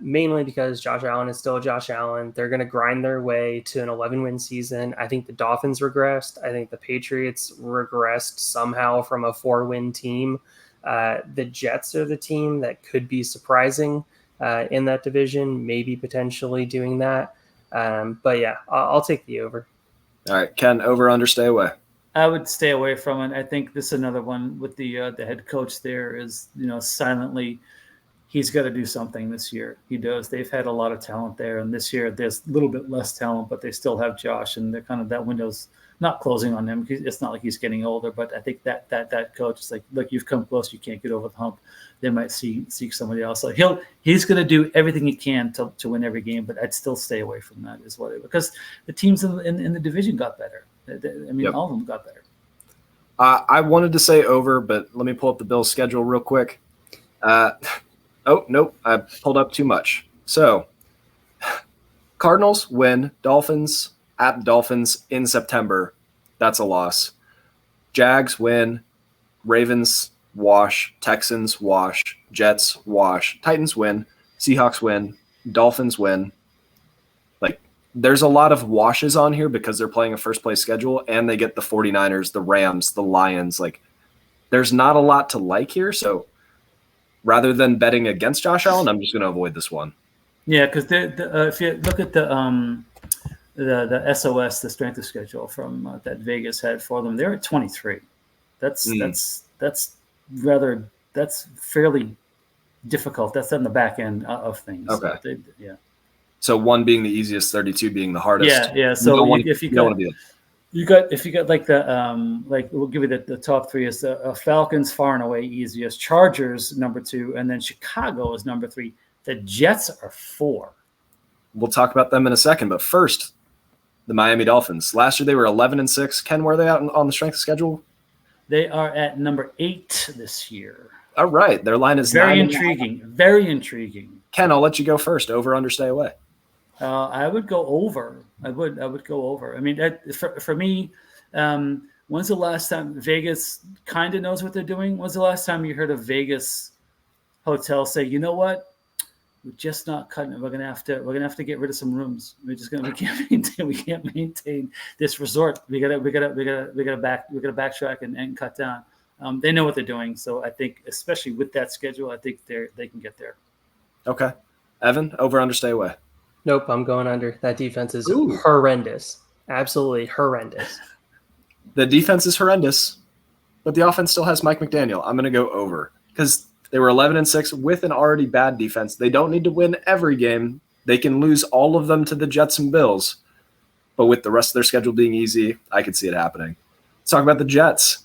Mainly because Josh Allen is still Josh Allen. They're going to grind their way to an 11-win season. I think the Dolphins regressed. I think the Patriots regressed somehow from a 4-win team. The Jets are the team that could be surprising in that division, maybe potentially doing that. But yeah, I'll take the over. All right, Ken, over, under, stay away. I would stay away from it. I think this is another one with the head coach there is, silently – he's got to do something this year. He does. They've had a lot of talent there, and this year there's a little bit less talent, but they still have Josh, and they're kind of that window's not closing on him. It's not like he's getting older, but I think that coach is like, look, you've come close. You can't get over the hump. They might seek somebody else. So he's going to do everything he can to win every game, but I'd still stay away from that because the teams in the division got better. All of them got better. I wanted to say over, but let me pull up the Bills' schedule real quick. Oh, nope. I pulled up too much. So, Cardinals win. Dolphins at Dolphins in September. That's a loss. Jags win. Ravens wash. Texans wash. Jets wash. Titans win. Seahawks win. Dolphins win. There's a lot of washes on here because they're playing a first-place schedule, and they get the 49ers, the Rams, the Lions. There's not a lot to like here, so rather than betting against Josh Allen, I'm just going to avoid this one. Yeah, because if you look at the SOS, the strength of schedule from that Vegas had for them, they're at 23. That's fairly difficult. That's on the back end of things. Okay. So 1 being the easiest, 32 being the hardest. Yeah. So if you got like we'll give you the top 3 is the Falcons far and away easiest, Chargers number 2, and then Chicago is number 3. The Jets are 4. We'll talk about them in a second, but first, the Miami Dolphins. Last year they were 11-6. Ken, where are they at on the strength schedule? They are at number 8 this year. All right, their line is very intriguing. Very intriguing. Ken, I'll let you go first. Over, under, stay away. I would go over. I would go over. I mean, for me, when's the last time Vegas kind of knows what they're doing? When's the last time you heard a Vegas hotel say, you know what, we're just not cutting it. We're gonna have to get rid of some rooms. We can't maintain this resort. We gotta backtrack and cut down. They know what they're doing. So I think, especially with that schedule, I think they can get there. Okay, Evan, over, under, stay away. Nope, I'm going under. That defense is horrendous. Absolutely horrendous. The defense is horrendous, but the offense still has Mike McDaniel. I'm going to go over because they were 11-6 with an already bad defense. They don't need to win every game. They can lose all of them to the Jets and Bills, but with the rest of their schedule being easy, I could see it happening. Let's talk about the Jets.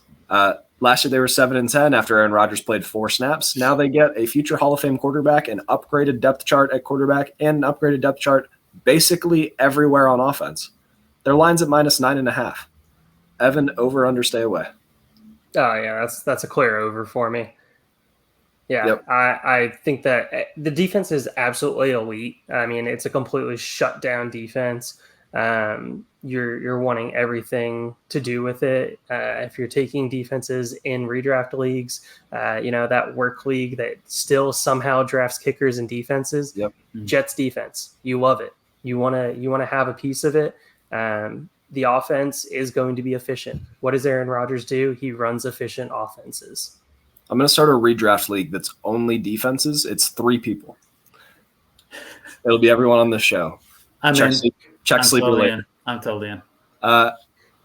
Last year they were 7-10 after Aaron Rodgers played 4 snaps. Now they get a future Hall of Fame quarterback, an upgraded depth chart at quarterback, and an upgraded depth chart basically everywhere on offense. Their line's at -9.5. Evan, over, under, stay away. Oh yeah, that's a clear over for me. Yeah, yep. I think that the defense is absolutely elite. I mean, it's a completely shut down defense. You're wanting everything to do with it. If you're taking defenses in redraft leagues, that work league that still somehow drafts kickers and defenses. Yep. Jets defense, you love it. You wanna have a piece of it. The offense is going to be efficient. What does Aaron Rodgers do? He runs efficient offenses. I'm going to start a redraft league that's only defenses. It's 3 people. It'll be everyone on the show. Check sleeper later. I'm totally in.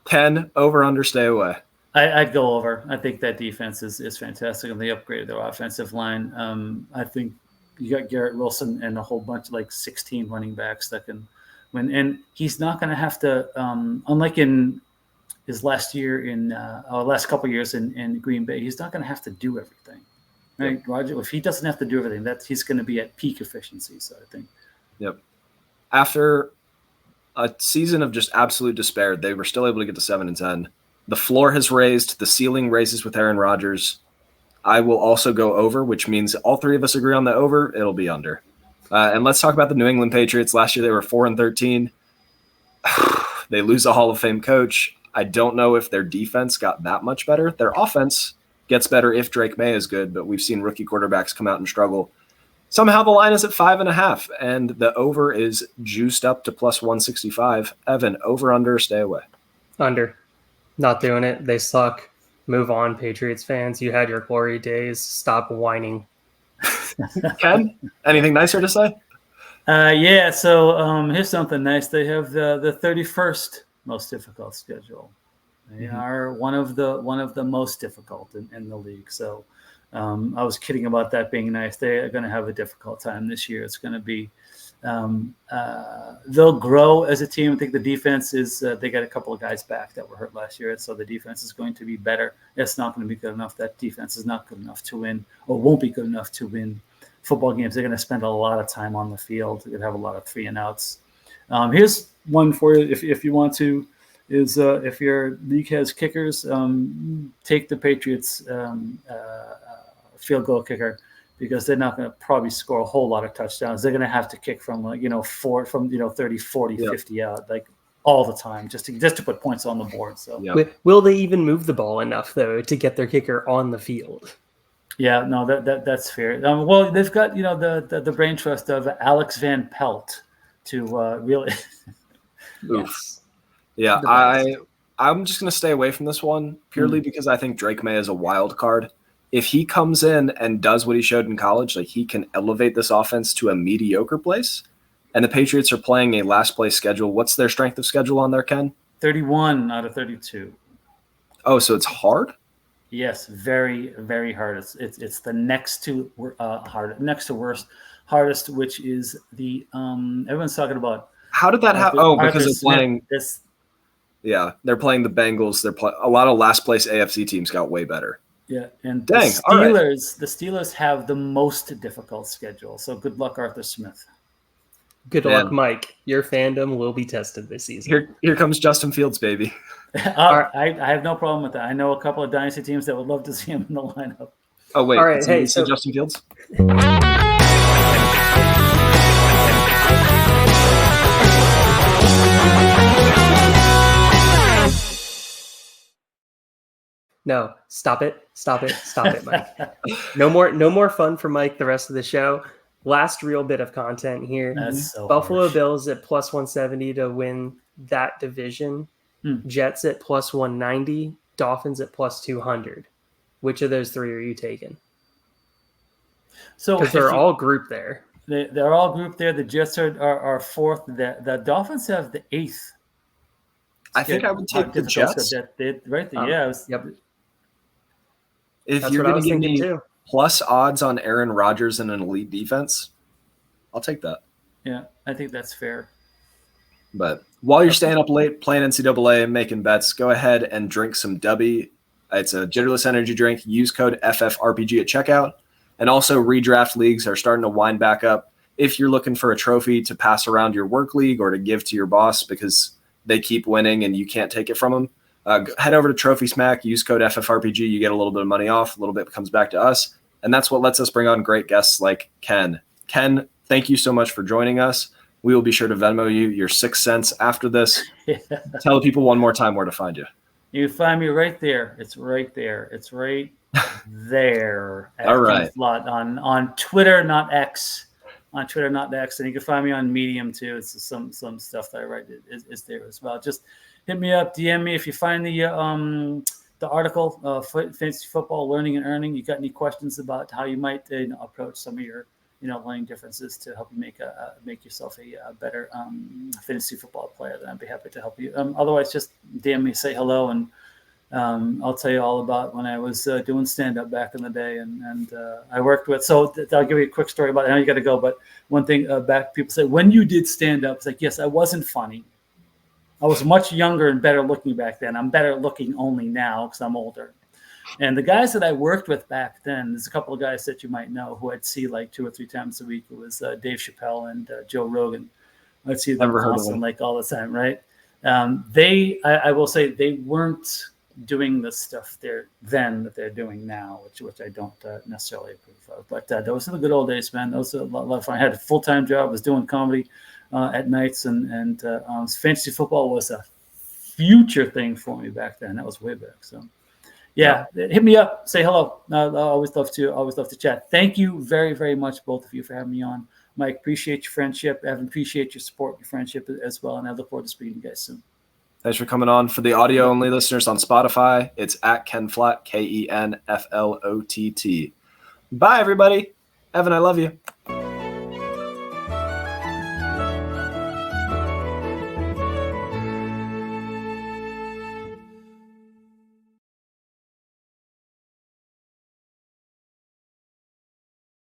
10, over, under, stay away. I'd go over. I think that defense is fantastic, and they upgraded their offensive line. I think you got Garrett Wilson and a whole bunch of 16 running backs that can win. And he's not going to have to, unlike in his last year last couple of years in Green Bay. He's not going to have to do everything, right? Yep. Roger, if he doesn't have to do everything, he's going to be at peak efficiency. So I think. Yep. After a season of just absolute despair, they were still able to get to 7-10. The floor has raised. The ceiling raises with Aaron Rodgers. I will also go over, which means all three of us agree on the over. It'll be under. And let's talk about the New England Patriots. Last year they were 4-13. They lose a Hall of Fame coach. I don't know if their defense got that much better. Their offense gets better if Drake May is good, but we've seen rookie quarterbacks come out and struggle. Somehow the line is at 5.5, and the over is juiced up to plus 165. Evan, over, under, stay away. Under. Not doing it. They suck. Move on, Patriots fans. You had your glory days. Stop whining. Ken, anything nicer to say? Yeah, so here's something nice. They have the 31st most difficult schedule. They are one of the most difficult in the league. So I was kidding about that being nice. They are going to have a difficult time this year. It's going to be they'll grow as a team. I think the defense is they got a couple of guys back that were hurt last year, so the defense is going to be better. It's not going to be good enough. That defense is not good enough to win, or won't be good enough to win football games. They're going to spend a lot of time on the field. They're going to have a lot of 3-and-outs. Here's one for you if you want to. Is if your league has kickers, take the Patriots field goal kicker, because they're not going to probably score a whole lot of touchdowns. They're going to have to kick from 30, 40, 50 out, like all the time, just to put points on the board. So will they even move the ball enough though to get their kicker on the field? Yeah, no, that's fair. Well, they've got the brain trust of Alex Van Pelt to really. Yes. Yeah, I'm just going to stay away from this one purely because I think Drake May is a wild card. If he comes in and does what he showed in college, like he can elevate this offense to a mediocre place. And the Patriots are playing a last place schedule. What's their strength of schedule on there, Ken? 31 out of 32. Oh, so it's hard? Yes, very, very hard. It's the next to hardest, which is the everyone's talking about. How did that happen? Oh, because they're playing this. Yeah, they're playing the Bengals. A lot of last place AFC teams got way better. Yeah, and Dang, the Steelers have the most difficult schedule. So good luck, Arthur Smith. Good luck, Mike. Your fandom will be tested this season. Here comes Justin Fields, baby. I have no problem with that. I know a couple of dynasty teams that would love to see him in the lineup. Oh wait, all right. Hey, so Justin Fields. No, stop it, Mike. No more fun for Mike the rest of the show. Last real bit of content here. That's so Buffalo harsh. Bills at plus 170 to win that division. Jets at plus 190. Dolphins at plus 200. Which of those three are you taking? So because they're all grouped there. They're all grouped there. The Jets are fourth. The Dolphins have the 8th. I think I would take the Jets. Right there, yeah. Yep. If That's you're what I going was to give thinking me too. plus odds on Aaron Rodgers and an elite defense, I'll take that. Yeah, I think that's fair. But while you're staying up late playing NCAA and making bets, go ahead and drink some Dubby. It's a jitterless energy drink. Use code FFRPG at checkout. And also redraft leagues are starting to wind back up. If you're looking for a trophy to pass around your work league or to give to your boss because they keep winning and you can't take it from them, head over to Trophy Smack, use code FFRPG. You get a little bit of money off, a little bit comes back to us. And that's what lets us bring on great guests like Ken. Ken, thank you so much for joining us. We will be sure to Venmo you your 6 cents after this. Yeah. Tell the people one more time where to find you. You can find me right there. It's right there. It's right there. All right. On Twitter, not X. On Twitter, not X. And you can find me on Medium too. It's some stuff that I write is there as well. Just hit me up, DM me if you find the article, Fantasy Football Learning and Earning. You got any questions about how you might approach some of your learning differences to help you make yourself a better fantasy football player, then I'd be happy to help you. Otherwise, just DM me, say hello, and I'll tell you all about when I was doing stand-up back in the day, and I worked with. So I'll give you a quick story about it. I know you got to go, but one thing back, people say, when you did stand-up, it's like, yes, I wasn't funny. I was much younger and better looking back then. I'm better looking only now because I'm older. And the guys that I worked with back then, there's a couple of guys that you might know who I'd see like 2 or 3 times a week. It was Dave Chappelle and Joe Rogan. I'd see them Boston, like all the time, right? I will say they weren't doing the stuff that they're doing now, which I don't necessarily approve of. But those are the good old days, man. Those are a lot of fun. I had a full-time job. I was doing comedy at nights, and fantasy football was a future thing for me back then. That was way back. So, yeah, hit me up. Say hello. I always love to chat. Thank you very, very much, both of you, for having me on. Mike, appreciate your friendship. Evan, appreciate your support, your friendship as well. And I look forward to speaking to you guys soon. Thanks for coming on. For the audio-only listeners on Spotify, it's at Ken Flott, KenFlott. Bye, everybody. Evan, I love you.